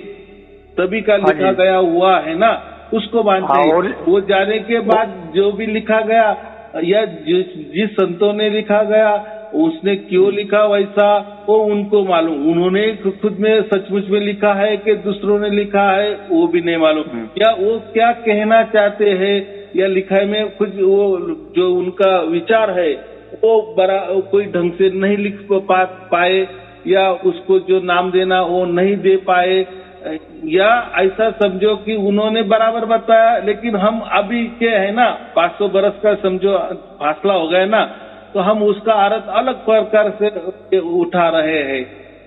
तभी का लिखा गया हुआ है ना, उसको मानते हैं। वो जाने के बाद जो भी लिखा गया या जिस संतों ने लिखा गया उसने क्यों लिखा वैसा, वो उनको मालूम। उन्होंने खुद में सचमुच में लिखा है कि दूसरों ने लिखा है, वो भी नहीं मालूम। या वो क्या कहना चाहते हैं या लिखाई में कुछ वो जो उनका विचार है वो कोई ढंग से नहीं लिख पाए, या उसको जो नाम देना वो नहीं दे पाए, या ऐसा समझो कि उन्होंने बराबर बताया लेकिन हम अभी के है ना 500 बरस का समझो फासला हो गया ना, तो हम उसका अर्थ अलग प्रकार से उठा रहे हैं।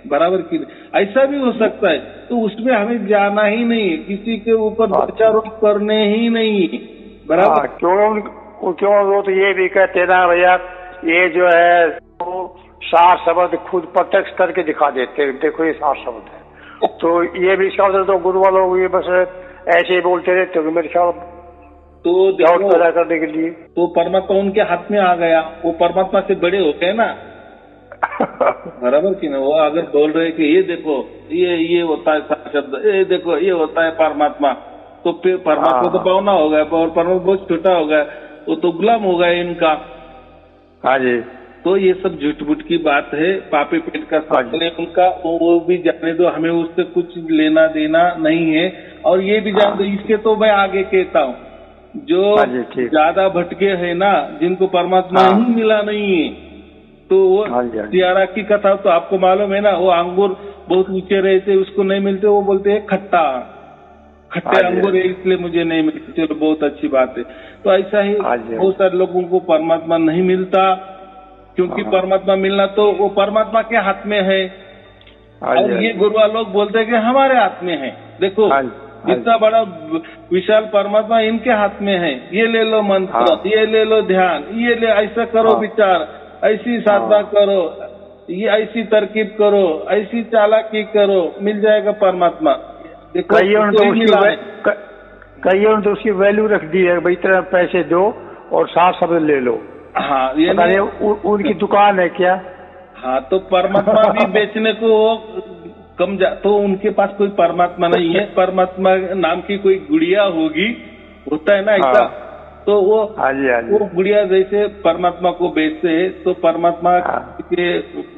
बराबर की ऐसा भी हो सकता है। तो उसमें हमें जाना ही नहीं है, किसी के ऊपर दोषारोप करने ही नहीं, बराबर। क्यों वो तो ये भी कहते ना भैया, ये जो है तो सार शब्द खुद प्रत्यक्ष करके दिखा देते हैं, देखो ये सार शब्द है। तो ये भी शब्द तो गुरु वालों ये बस ऐसे ही बोलते रहते हो मेरे ख्याल, तो डाउट पैदा करने के लिए। तो परमात्मा उनके हाथ में आ गया, वो परमात्मा से बड़े होते हैं ना, बराबर की ना। वो अगर बोल रहे कि ये देखो ये होता है शब्द, ये देखो ये होता है परमात्मा, तो फिर परमात्मा तो पावना हो गया और परमात्मा बहुत छोटा हो गया, वो तो गुलाम हो गया इनका। हाँ जी। तो ये सब झूठ मूठ की बात है, पापे पेट का सवाल है उनका, वो भी जाने दो, हमें उससे कुछ लेना देना नहीं है। और ये भी जान दो, इसके तो मैं आगे कहता हूँ, जो ज्यादा भटके है ना, जिनको परमात्मा ही मिला नहीं है, तो वो सियारा की कथा तो आपको मालूम है ना, वो अंगूर बहुत ऊंचे रहते, उसको नहीं मिलते, वो बोलते हैं खट्टे अंगूर है इसलिए मुझे नहीं मिलते। चलो बहुत अच्छी बात है। तो ऐसा ही बहुत सारे लोगों को परमात्मा नहीं मिलता, क्योंकि परमात्मा मिलना तो वो परमात्मा के हाथ में है। और ये गुरुआ लोग बोलते हैं कि हमारे हाथ में है। देखो इतना बड़ा विशाल परमात्मा इनके हाथ में है, ये ले लो मंत्र, ये ले लो ध्यान, ये ले ऐसा करो विचार, ऐसी साधना करो, ये ऐसी तरकीब करो, ऐसी चालाकी करो, मिल जाएगा परमात्मा। देखो कईयों ने तो उसकी वैल्यू रख दी है, भाई इतना पैसे दो और साथ सब ले लो। हाँ, ये उनकी दुकान है क्या? हाँ, तो परमात्मा भी बेचने को कम तो उनके पास कोई परमात्मा नहीं है, परमात्मा नाम की कोई गुड़िया होगी, होता है ना ऐसा। तो वो गुड़िया जैसे परमात्मा को बेचते हैं, तो परमात्मा के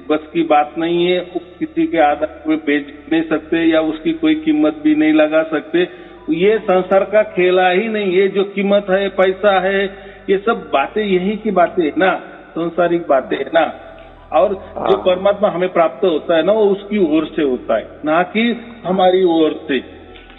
बस की बात नहीं है, किसी के आधार पे बेच नहीं सकते या उसकी कोई कीमत भी नहीं लगा सकते। ये संसार का खेला ही नहीं, ये जो कीमत है, पैसा है, ये सब बातें यही की बातें है ना, संसारिक बातें है ना। और जो परमात्मा हमें प्राप्त होता है ना, वो उसकी ओर से होता है, ना कि हमारी ओर से।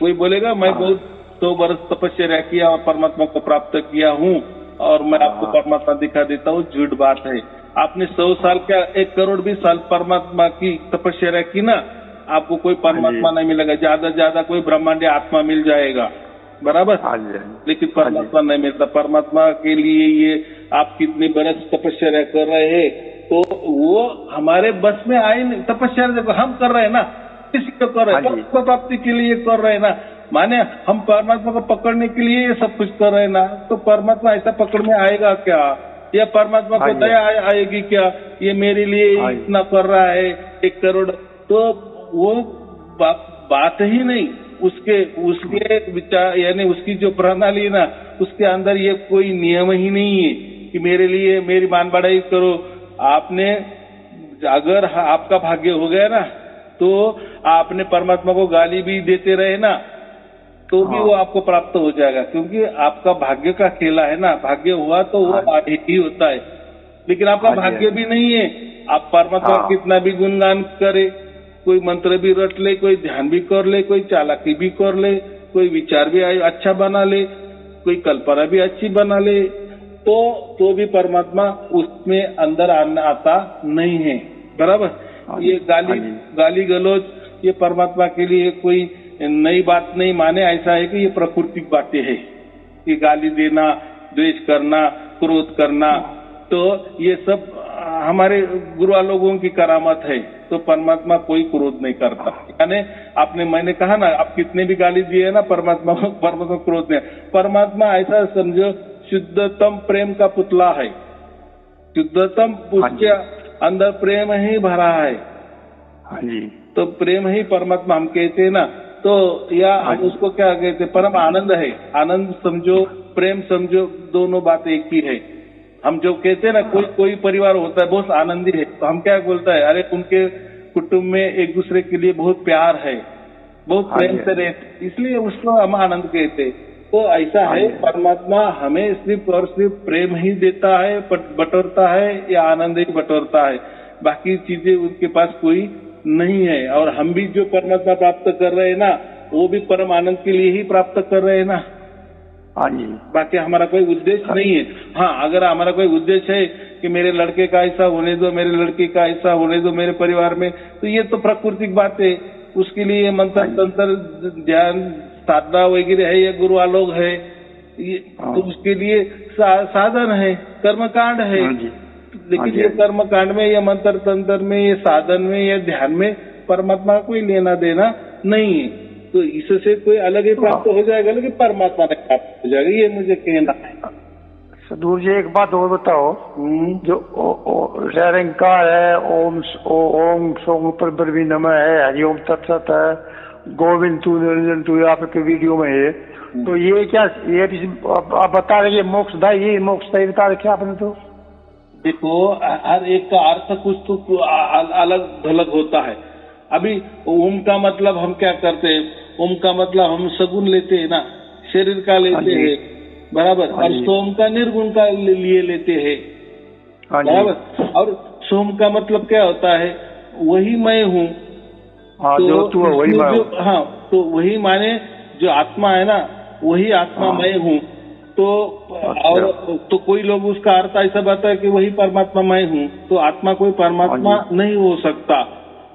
कोई बोलेगा मैं बहुत 100 वर्ष तपस्या किया और परमात्मा को प्राप्त किया हूँ और मैं आपको परमात्मा दिखा देता हूँ, झूठ बात है। आपने 100 साल क्या 1 करोड़ भी साल परमात्मा की तपस्या की ना, आपको कोई परमात्मा नहीं मिलेगा, ज्यादा कोई ब्रह्मांडीय आत्मा मिल जाएगा, बराबर। लेकिन परमात्मा नहीं मिलता। परमात्मा के लिए ये आप कितनी बरस तपस्या कर रहे हैं, तो वो हमारे बस में आए नहीं। तपस्या देखो हम कर रहे हैं ना, किसी को कर रहे हैं, प्राप्ति के लिए कर रहे हैं ना, माने हम परमात्मा को पकड़ने के लिए ये सब कुछ कर रहे हैं ना। तो परमात्मा ऐसा पकड़ में आएगा क्या, या परमात्मा को दया आएगी क्या, ये मेरे लिए इतना कर रहा है 1 करोड़, तो वो बात ही नहीं। उसके विचार यानी उसकी जो प्रणाली ना, उसके अंदर ये कोई नियम ही नहीं है कि मेरे लिए मेरी मान बढ़ाई करो। आपने अगर आपका भाग्य हो गया ना, तो आपने परमात्मा को गाली भी देते रहे ना, तो भी वो आपको प्राप्त हो जाएगा, क्योंकि आपका भाग्य का खेला है ना। भाग्य हुआ तो वो आगे ही होता है, लेकिन आपका भाग्य भी नहीं है। आप परमात्मा कितना भी गुणगान करे, कोई मंत्र भी रट ले, कोई ध्यान भी कर ले, कोई चालाकी भी कर ले, कोई विचार भी अच्छा बना ले, कोई कल्पना भी अच्छी बना ले, तो भी परमात्मा उसमें अंदर आता नहीं है, बराबर। ये गाली गलौज ये परमात्मा के लिए कोई नई बात नहीं माने। ऐसा है कि ये प्राकृतिक बातें है, ये गाली देना, द्वेष करना, क्रोध करना, तो ये सब हमारे गुरुआ लोगों की करामत है। तो परमात्मा कोई क्रोध नहीं करता। यानी मैंने कहा ना, आप कितने भी गाली दिए ना परमात्मा क्रोध नहीं। परमात्मा ऐसा समझो शुद्धतम प्रेम का पुतला है, शुद्धतम, उसके अंदर प्रेम ही भरा है। तो प्रेम ही परमात्मा हम कहते हैं ना, तो या हम उसको क्या कहते हैं, परम आनंद है। आनंद समझो, प्रेम समझो, दोनों बात एक ही है। हम जो कहते हैं ना, कोई परिवार होता है बहुत आनंदी है, तो हम क्या बोलता है, अरे उनके कुटुंब में एक दूसरे के लिए बहुत प्यार है, बहुत प्रेम से रहते, इसलिए उसको हम आनंद कहते। तो ऐसा है, परमात्मा हमें सिर्फ और सिर्फ प्रेम ही देता है, बटोरता है, या आनंद ही बटोरता है। बाकी चीजें उनके पास कोई नहीं है। और हम भी जो परमात्मा प्राप्त कर रहे हैं ना, वो भी परम आनंद के लिए ही प्राप्त कर रहे हैं ना। बाकी हमारा कोई उद्देश्य नहीं है। हाँ, अगर हमारा कोई उद्देश्य है कि मेरे लड़के का ऐसा होने दो, मेरे लड़के का ऐसा होने दो मेरे परिवार में, तो ये तो प्राकृतिक बात है। उसके लिए मंत्र तंत्र ध्यान साधना वगैरह है, ये गुरु आलोक है, ये तो उसके लिए साधन है, कर्मकांड है। लेकिन ये कर्मकांड में या मंत्र तंत्र में, ये साधन में या ध्यान में परमात्मा कोई लेना देना नहीं है। तो इससे कोई अलग ही प्राप्त हो जाएगा, लेकिन परमात्मा ने प्राप्त हो जाएगा, ये मुझे कहना है। सदगुरु जी एक बात और बताओ, जो निरंकार है, ओम सोम पर भी नमः है, हरिओम तत्सत है, गोविंद तू निरंजन तू, आपके वीडियो में है, तो ये क्या, ये आप बता रहे मोक्षदायी, ये मोक्षदायी बता रखे आपने। तो देखो हर एक का अर्थ कुछ तो अलग अलग होता है। अभी ओम का मतलब हम क्या करते हैं, ओम का मतलब हम सगुण लेते हैं ना, शरीर का लेते हैं, बराबर, और सोम का निर्गुण का लिए लेते हैं, बराबर। और सोम का मतलब क्या होता है, वही मैं हूँ, तो वही माने जो आत्मा है ना, वही आत्मा मैं हूँ। तो और तो कोई लोग उसका अर्थ ऐसा बताता है कि वही परमात्मा मैं हूँ, तो आत्मा कोई परमात्मा नहीं हो सकता।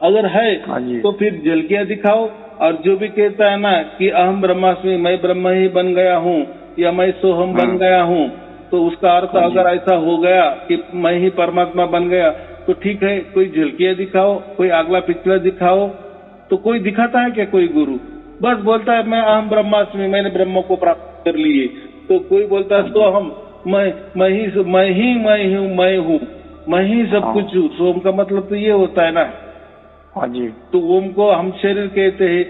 अगर है तो फिर झलकियां दिखाओ। और जो भी कहता है ना कि अहम ब्रह्मास्मि, मैं ब्रह्म ही बन गया हूँ, या मैं सोहम बन गया हूँ, तो उसका अर्थ अगर ऐसा हो गया कि मैं ही परमात्मा बन गया, तो ठीक है, कोई झलकियां दिखाओ, कोई अगला पिछला दिखाओ। तो कोई दिखाता है क्या? कोई गुरु बस बोलता है मैं अहम ब्रह्मास्मि, मैंने ब्रह्म को प्राप्त कर लिए। तो कोई बोलता है सोहम, मैं ही सब कुछ हूँ। सोम का मतलब तो ये होता है ना। हाँ जी। तो ओम को हम शरीर कहते हैं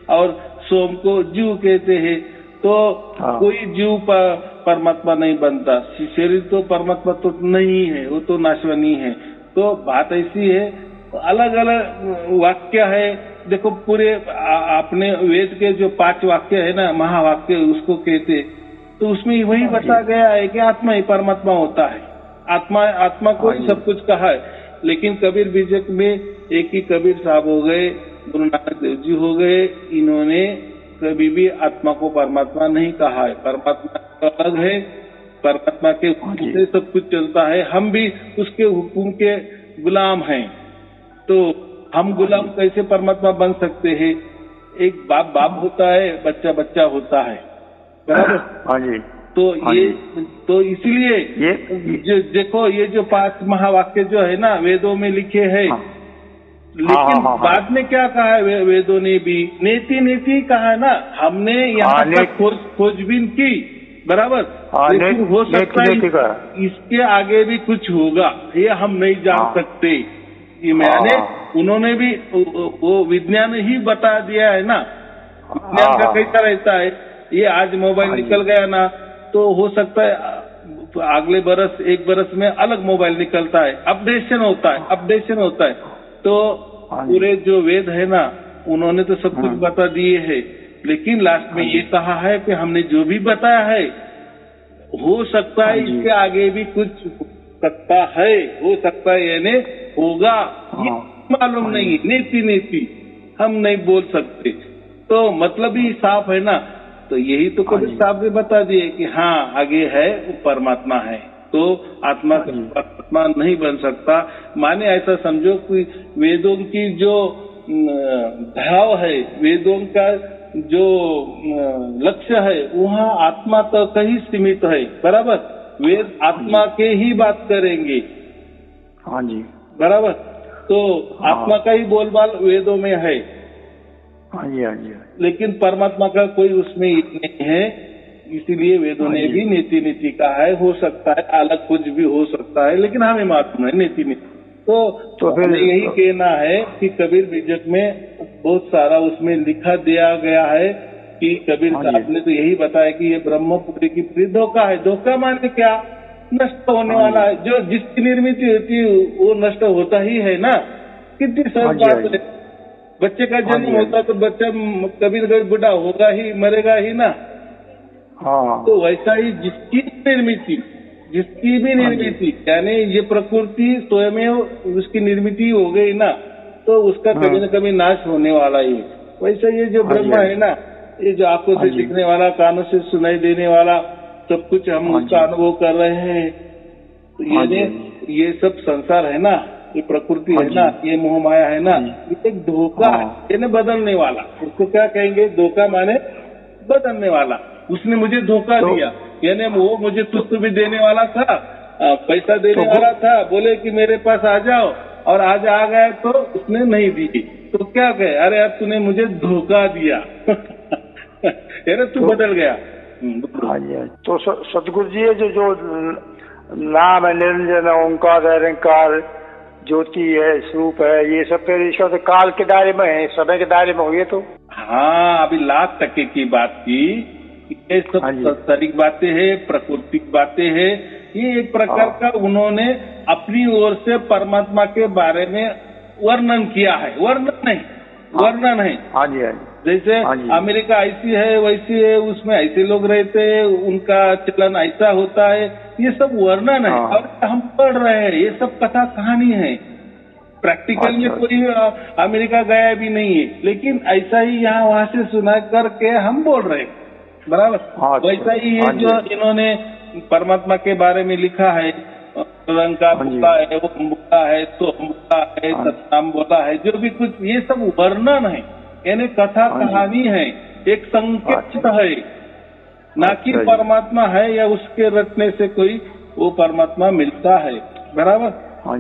और सोम को जीव कहते हैं। तो कोई जीव परमात्मा नहीं बनता, शरीर तो परमात्मा तो नहीं है, वो तो नाशवानी है। तो बात ऐसी है, अलग अलग वाक्य है। देखो पूरे अपने वेद के जो 5 वाक्य है ना, महावाक्य उसको कहते, तो उसमें वही बता गया है कि आत्मा ही परमात्मा होता है। आत्मा को ही सब कुछ कहा है। लेकिन कबीर बीजक में एक ही कबीर साहब हो गए, गुरु नानक देव जी हो गए, इन्होंने कभी भी आत्मा को परमात्मा नहीं कहा है। परमात्मा अलग है, परमात्मा के हुक्म से सब कुछ चलता है, हम भी उसके हुक्म के गुलाम हैं। तो हम गुलाम कैसे परमात्मा बन सकते हैं? एक बाप होता है, बच्चा होता है, बराबर। हाँ जी। तो इसलिए ये देखो, ये जो 5 महावाक्य जो है ना वेदों में लिखे हैं, लेकिन बाद में क्या कहा है वेदों ने भी? नेति कहा है ना। हमने यहाँ तक खोजबीन की, बराबर, लेकिन हो सकता है इसके आगे भी कुछ होगा, ये हम नहीं जान सकते। ये मैंने उन्होंने भी वो विज्ञान ही बता दिया है ना। विज्ञान का कैसा रहता है, ये आज मोबाइल निकल गया ना, तो हो सकता है अगले बरस 1 बरस में अलग मोबाइल निकलता है, अपडेशन होता है। तो पूरे जो वेद है ना, उन्होंने तो सब कुछ बता दिए है, लेकिन लास्ट में ये कहा है कि हमने जो भी बताया है, हो सकता है इसके आगे भी कुछ सकता है, हो सकता है यानी होगा, ये मालूम नहीं है। नीति हम नहीं बोल सकते। तो मतलब ही साफ है ना। तो यही तो कबीर साहब ने बता दिए कि हाँ आगे है वो परमात्मा है। तो आत्मा परमात्मा नहीं बन सकता। माने ऐसा समझो कि वेदों की जो भाव है, वेदों का जो लक्ष्य है, वहाँ आत्मा तो कहीं सीमित है, बराबर। वेद आत्मा के ही बात करेंगे, हाँ जी, बराबर। तो आत्मा का ही बोलबाल वेदों में है, हाँ जी। लेकिन परमात्मा का कोई उसमें नहीं है। इसीलिए वेदों ने भी नीति कहा है। हो सकता है अलग कुछ भी हो सकता है, लेकिन हमें मालूम है नीति। तो फिर यही कहना है कि कबीर बीजक में बहुत सारा उसमें लिखा दिया गया है कि कबीर साहब ने तो यही बताया कि ये ब्रह्मपुरी की पूरी धोखा है। धोखा माने क्या? नष्ट होने वाला है। जो जिसकी निर्मित होती है वो नष्ट होता ही है ना। कितनी सहज बात है। बच्चे का जन्म होता तो बच्चा कभी न कभी बुढ़ा होगा ही, मरेगा ही ना। तो वैसा ही जिसकी भी निर्मिति यानी ये प्रकृति स्वयं उसकी निर्मिति हो गई ना, तो उसका कभी न कभी नाश होने वाला ही। वैसा ये जो ब्रह्म है ना, ये जो आंखों से दिखने वाला, कानों से सुनाई देने वाला सब कुछ हम उसका अनुभव कर रहे हैं, ये सब संसार है ना, ये प्रकृति है ना, ये मोह माया है ना, ये एक धोखा है, यानी बदलने वाला। उसको क्या कहेंगे? धोखा माने बदलने वाला। उसने मुझे धोखा दिया, यानी वो मुझे तुस्त भी देने वाला था, पैसा देने वाला था, बोले कि मेरे पास आ जाओ, और आज आ गए तो उसने नहीं दी। तो क्या कहे? अरे यार तूने मुझे धोखा दिया। यानी तू बदल गया। तो सतगुरु जी जो नाम है, निरंजन, ओंकार, निरंकार, ज्योति है, स्वरूप है, ये सब फिर ईश्वर काल के दायरे में है, समय के दायरे में हो गए। तो हाँ, अभी $1,00,000 की बात की, ये सब सांसारिक बातें हैं, प्राकृतिक बातें हैं। ये एक प्रकार का उन्होंने अपनी ओर से परमात्मा के बारे में वर्णन किया है। वर्णन है। हाँ जी। जैसे अमेरिका ऐसी है वैसी है, उसमें ऐसे लोग रहते हैं, उनका चलन ऐसा होता है, ये सब वर्णन है। और हम पढ़ रहे हैं, ये सब कथा कहानी है। प्रैक्टिकल में कोई अमेरिका गया भी नहीं है, लेकिन ऐसा ही यहाँ वहाँ से सुना करके हम बोल रहे हैं, बराबर। वैसा ही है जो इन्होंने परमात्मा के बारे में लिखा है, रंका बोला है, वो बोला है, तो बोला है, सतनाम बोला है, जो भी कुछ, ये सब वर्णन है, यानी कथा कहानी है, एक संकेत है, ना कि परमात्मा है या उसके रटने से कोई वो परमात्मा मिलता है, बराबर।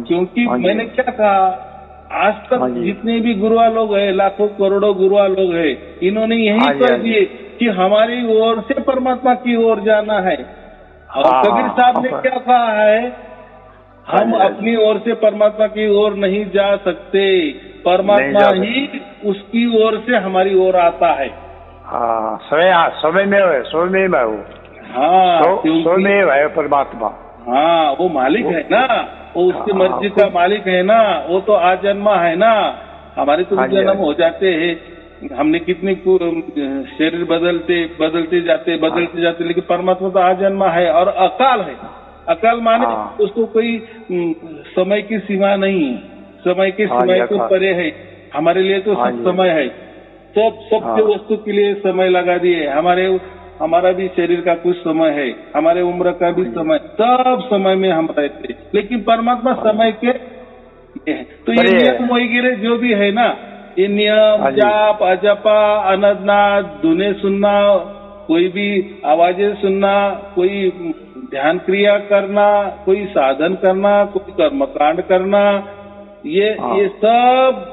क्योंकि मैंने क्या कहा, आज तक जितने भी गुरुआ लोग हैं, लाखों करोड़ों गुरुआ लोग हैं, इन्होंने यही कह दिए कि हमारी ओर से परमात्मा की ओर जाना है। और कबीर साहब ने क्या कहा है, हम अपनी ओर से परमात्मा की ओर नहीं जा सकते, परमात्मा ही उसकी ओर से हमारी ओर आता है। समय में वो। हाँ, स्वयं है परमात्मा। हाँ, वो मालिक है ना, वो उसकी मर्जी का मालिक है ना, वो तो आजन्मा है ना। हमारे तो जन्म हो जाते हैं, हमने कितनी शरीर बदलते जाते, लेकिन परमात्मा तो आजन्मा है और अकाल है। अकाल माने उसको कोई समय की सीमा नहीं, समय की सीमा तो परे है। हमारे लिए तो सब समय है, सबके वस्तु के लिए समय लगा दिए। हमारा भी शरीर का कुछ समय है, हमारे उम्र का भी समय, सब समय में हम रहते, लेकिन परमात्मा समय के है। तो ये नियम वगैरह जो भी है ना, ये नियम, जाप, अजपा, अनदनाद, धुने सुनना, कोई भी आवाजें सुनना, कोई ध्यान क्रिया करना, कोई साधन करना, कोई कर्मकांड करना, ये सब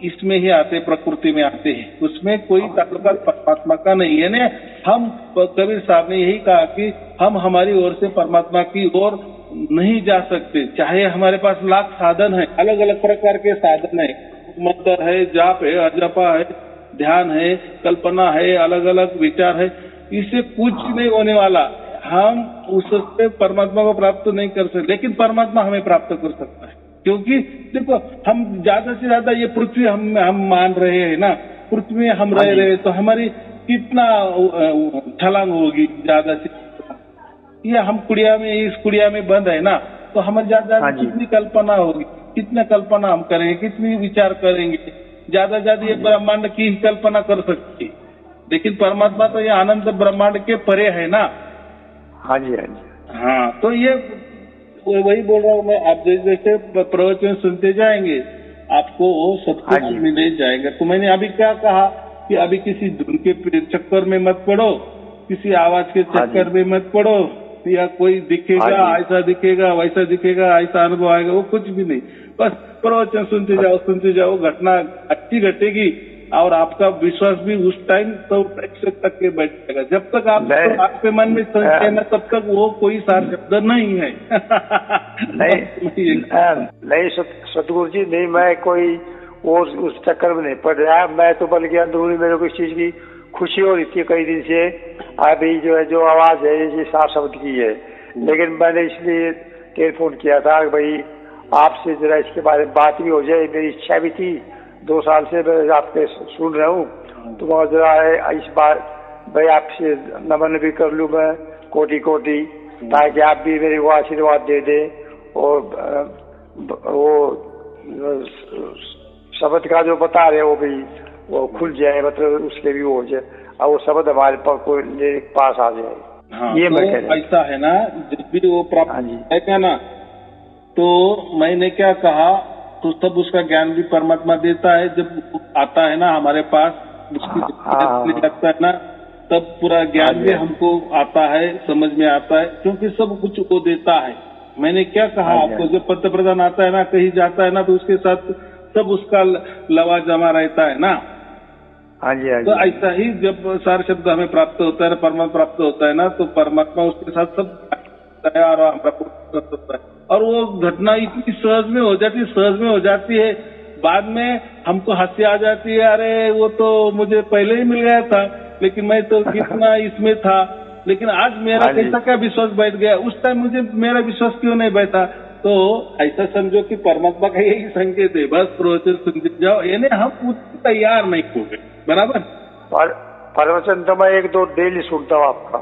इसमें ही आते, प्रकृति में आते हैं। उसमें कोई ताल्लुकात परमात्मा का नहीं है। ना, हम कबीर साहब ने यही कहा कि हम हमारी ओर से परमात्मा की ओर नहीं जा सकते, चाहे हमारे पास लाख साधन है, अलग अलग प्रकार के साधन है, मंत्र है, जाप है, अजपा है, ध्यान है, कल्पना है, अलग अलग विचार है, इससे कुछ नहीं होने वाला। हम उससे परमात्मा को प्राप्त नहीं कर सकते, लेकिन परमात्मा हमें प्राप्त कर सकता है। क्योंकि देखो, हम ज्यादा से ज्यादा ये पृथ्वी हम मान रहे हैं ना, पृथ्वी में हम रह रहे हैं, तो हमारी कितना छलांग होगी ज्यादा से। ये हम इस कुड़िया में बंद है ना, तो हमारी ज्यादा कितनी कल्पना होगी, कितना कल्पना हम करेंगे, कितनी विचार करेंगे, ज्यादा ये ब्रह्मांड की कल्पना कर सकती है। लेकिन परमात्मा तो ये अनंत ब्रह्मांड के परे है ना। हाँ, तो ये वही बोल रहा हूँ मैं। आप जैसे प्रवचन सुनते जाएंगे, आपको सब कुछ मिले जाएगा। तो मैंने अभी क्या कहा कि अभी किसी धुन के चक्कर में मत पड़ो, किसी आवाज के चक्कर में मत पड़ो, या कोई दिखेगा ऐसा दिखेगा, वैसा दिखेगा, ऐसा अनुभव आएगा, वो कुछ भी नहीं। बस प्रवचन सुनते जाओ, घटना अच्छी घटेगी और आपका विश्वास भी उस टाइम 100% तक के बैठ जाएगा। जब तक आपके मन में संशय न, तब तक वो कोई सार शब्द नहीं है। नहीं सतगुरु जी, नहीं, मैं कोई और उस चक्कर में नहीं पड़ रहा। मैं तो बल्कि अंदरूनी मेरे को इस चीज की खुशी हो रही थी कई दिन से। अभी जो आवाज है ये साफ शब्द की है, लेकिन मैंने इसलिए टेलीफोन किया था कि भाई आपसे जरा इसके बारे में बात भी हो जाए। मेरी इच्छा भी थी, 2 साल से मैं आपके सुन रहा हूँ, तो वहाँ जरा है इस बार भाई आपसे नमन भी कर लूँ मैं कोटि, ताकि आप भी मेरे को आशीर्वाद दे दें। और वो शब्द का जो बता रहे वो भी वो खुल जाए, मतलब उसके भी हो जाए, और वो शब्द हमारे पास आ जाए। हाँ, ये मैं कह रहा हूँ। ऐसा है ना, जब भी वो प्राप्त है ना, तो मैंने क्या कहा, तो तब उसका ज्ञान भी परमात्मा देता है। जब आता है ना हमारे पास, उसकी लगता है ना, तब पूरा ज्ञान भी हमको आता है, समझ में आता है, क्योंकि सब कुछ वो देता है। मैंने क्या कहा आपको, जब पंत प्रधान आता है ना, कहीं जाता है ना, तो उसके साथ सब उसका लवा जमा रहता है ना। हाँ जी, हाँ जी। तो ऐसा ही जब सार शब्द हमें प्राप्त होता है, परमात्मा प्राप्त होता है ना, तो परमात्मा उसके साथ सब तैयार होता है। और वो घटना इतनी सहज में हो जाती है, बाद में हमको हंसी आ जाती है, अरे वो तो मुझे पहले ही मिल गया था, लेकिन मैं तो कितना इसमें था, लेकिन आज मेरा कैसा क्या विश्वास बैठ गया, उस टाइम मुझे मेरा विश्वास क्यों नहीं बैठा। तो ऐसा समझो कि परमात्मा का यही संकेत है, बस प्रवचन सुनते जाओ, यानी हम तैयार नहीं हो गए। बराबर, प्रवचन तो मैं 1-2 डेली सुनता हूँ आपका।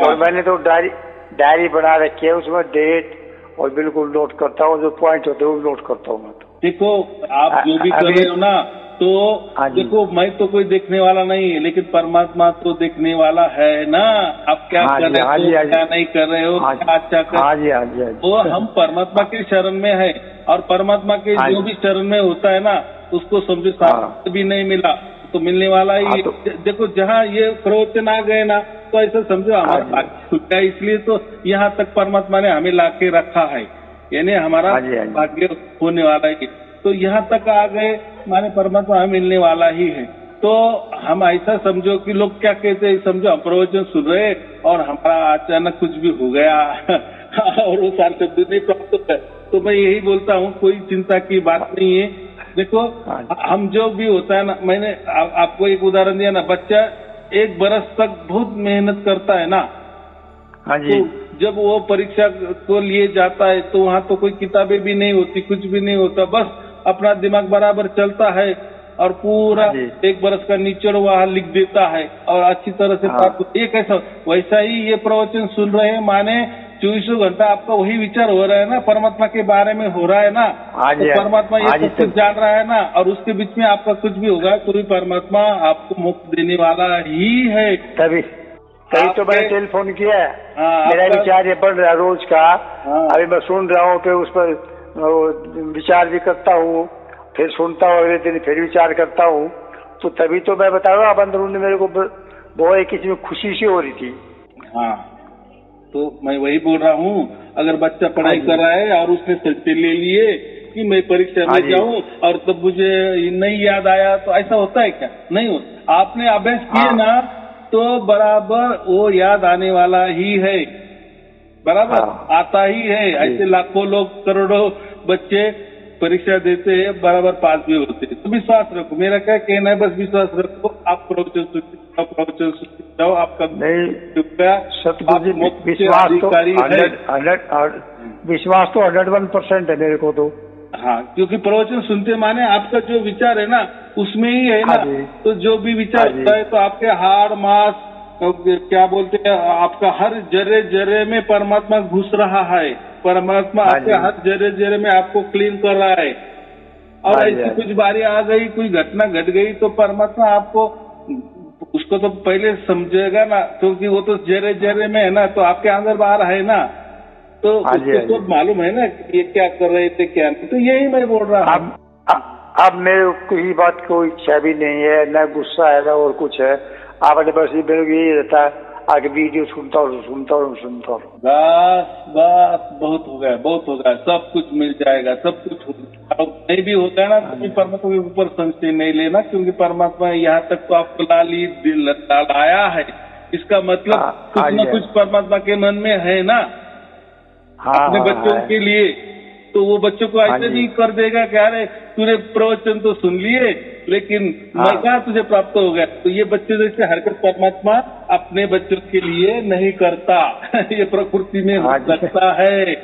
और मैंने तो डायरी बना रखी है, उसमें डेट और बिल्कुल नोट करता हूँ, जो पॉइंट होते हैं वो नोट करता हूँ मैं। देखो आप जो भी कर रहे हो ना, तो देखो मैं तो कोई देखने वाला नहीं है, लेकिन परमात्मा तो देखने वाला है ना। आप क्या कर रहे हो, क्या नहीं कर रहे हो, क्या अच्छा कर, तो हम परमात्मा के शरण में है। और परमात्मा के जो भी शरण में होता है ना, उसको समझो साथ भी नहीं मिला तो मिलने वाला ही। देखो जहाँ ये प्रवचन आ गए ना, तो ऐसा समझो हमारा भाग्य खुल गया, इसलिए तो यहाँ तक परमात्मा ने हमें लाके रखा है, यानी हमारा भाग्य होने वाला है। तो यहाँ तक आ गए, माने परमात्मा हमें मिलने वाला ही है। तो हम ऐसा समझो कि लोग क्या कहते हैं, समझो हम प्रवचन सुन रहे और हमारा अचानक कुछ भी हो गया और वो सार शब्द नहीं प्राप्त होता, तो मैं यही बोलता हूँ, कोई चिंता की बात नहीं है। देखो हम जो भी होता है ना, मैंने आपको एक उदाहरण दिया ना, बच्चा 1 बरस तक बहुत मेहनत करता है ना। हाँ जी। तो जब वो परीक्षा को लिए जाता है, तो वहाँ तो कोई किताबें भी नहीं होती, कुछ भी नहीं होता, बस अपना दिमाग बराबर चलता है और पूरा 1 बरस का निचोड़ वहाँ लिख देता है और अच्छी तरह से प्राप्त। ये कैसा, वैसा ही ये प्रवचन सुन रहे हैं, माने 24 घंटा आपका वही विचार हो रहा है ना, परमात्मा के बारे में हो रहा है ना। तो परमात्मा ये सब कुछ जान रहा है ना, और उसके बीच में आपका कुछ भी होगा तो भी परमात्मा आपको मुक्त देने वाला ही है। तभी तो मैंने टेलीफोन किया है। मेरा विचार ये बढ़ रहा है रोज का। अभी मैं सुन रहा हूँ, फिर उस पर विचार भी करता हूँ, फिर सुनता हूँ, अगले दिन फिर विचार करता हूँ। तो तभी तो मैं बता रहा हूँ, अब अंदरूनी मेरे को बहुत किसी में खुशी सी हो रही थी। हाँ, तो मैं वही बोल रहा हूँ, अगर बच्चा पढ़ाई कर रहा है और उसने सच्चे ले लिए कि मैं परीक्षा में जाऊँ और तब मुझे नहीं याद आया, तो ऐसा होता है क्या? नहीं होता। आपने अभ्यास किए ना, तो बराबर वो याद आने वाला ही है, बराबर आता ही है। ऐसे लाखों लोग, करोड़ों बच्चे परीक्षा देते हैं, बराबर पास भी होते हैं। तो विश्वास रखो, मेरा क्या कहना है, बस विश्वास रखो। आप प्रवचन जाओ, आपका विश्वास तो 101% है मेरे को तो। हाँ, क्योंकि प्रवचन सुनते माने आपका जो विचार है ना, उसमें ही है ना। तो जो भी विचार होता है, तो आपके हाड़ मांस क्या बोलते हैं, आपका हर जरे जरे में परमात्मा घुस रहा है। परमात्मा आपके हर जरे जरे में आपको क्लीन कर रहा है। और ऐसी कुछ बारी आ गई, कोई घटना घट गई, तो परमात्मा आपको उसको तो पहले समझेगा ना, क्योंकि वो तो जरे जरे में है ना, तो आपके अंदर बाहर है ना, तो उसको तो मालूम है ना ये क्या कर रहे थे, क्या नहीं। तो यही मैं बोल रहा हूँ। अब मेरे को ही बात कोई इच्छा भी नहीं है, न गुस्सा है, न और कुछ है। आपने बस मेरे को यही रहता है, आगे वीडियो सुनता हूँ। बस बहुत हो गया, सब कुछ मिल जाएगा, सब कुछ नहीं भी होता है ना, तो परमात्मा के ऊपर संशय नहीं लेना, क्योंकि परमात्मा यहाँ तक तो आपको लाया है। इसका मतलब कुछ न कुछ परमात्मा के मन में है ना, अपने बच्चों के लिए। तो वो बच्चों को ऐसे नहीं कर देगा कि अरे तूने प्रवचन तो सुन लिए, लेकिन मैं कहा तुझे प्राप्त हो गया। तो ये बच्चे जैसे हरकत परमात्मा अपने बच्चों के लिए नहीं करता। ये प्रकृति में लगता है।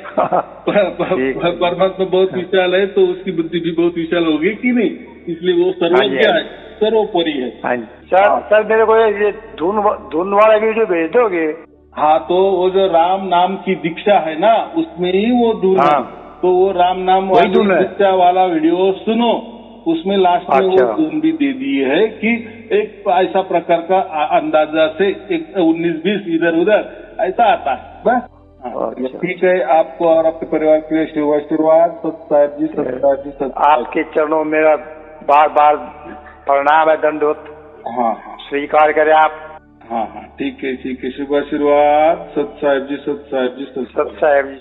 परमात्मा बहुत विशाल है, तो उसकी बुद्धि भी बहुत विशाल होगी कि नहीं, इसलिए वो सर्वज्ञ है, सर्वोपरि है। सर मेरे को ये धुन वाला वीडियो भेज दोगे? हाँ, तो वो जो राम नाम की दीक्षा है ना, उसमें ही वो धुन है। तो वो राम नाम वाली दीक्षा वाला वीडियो सुनो, उसमें लास्ट में वो धुन भी दे दी है कि एक ऐसा प्रकार का अंदाजा से 19-20 इधर उधर ऐसा आता है बस। ठीक है, आपको और आपके परिवार के लिए शुभ आशीर्वाद। सत साहिब जी, सत साहिब जी, सत। आपके चरणों में मेरा बार बार प्रणाम है, दंडवत। हाँ, स्वीकार करें आप। हाँ, ठीक है, शुभ आशीर्वाद। सत साहिब जी, सत साहिब जी, सत साहिब जी।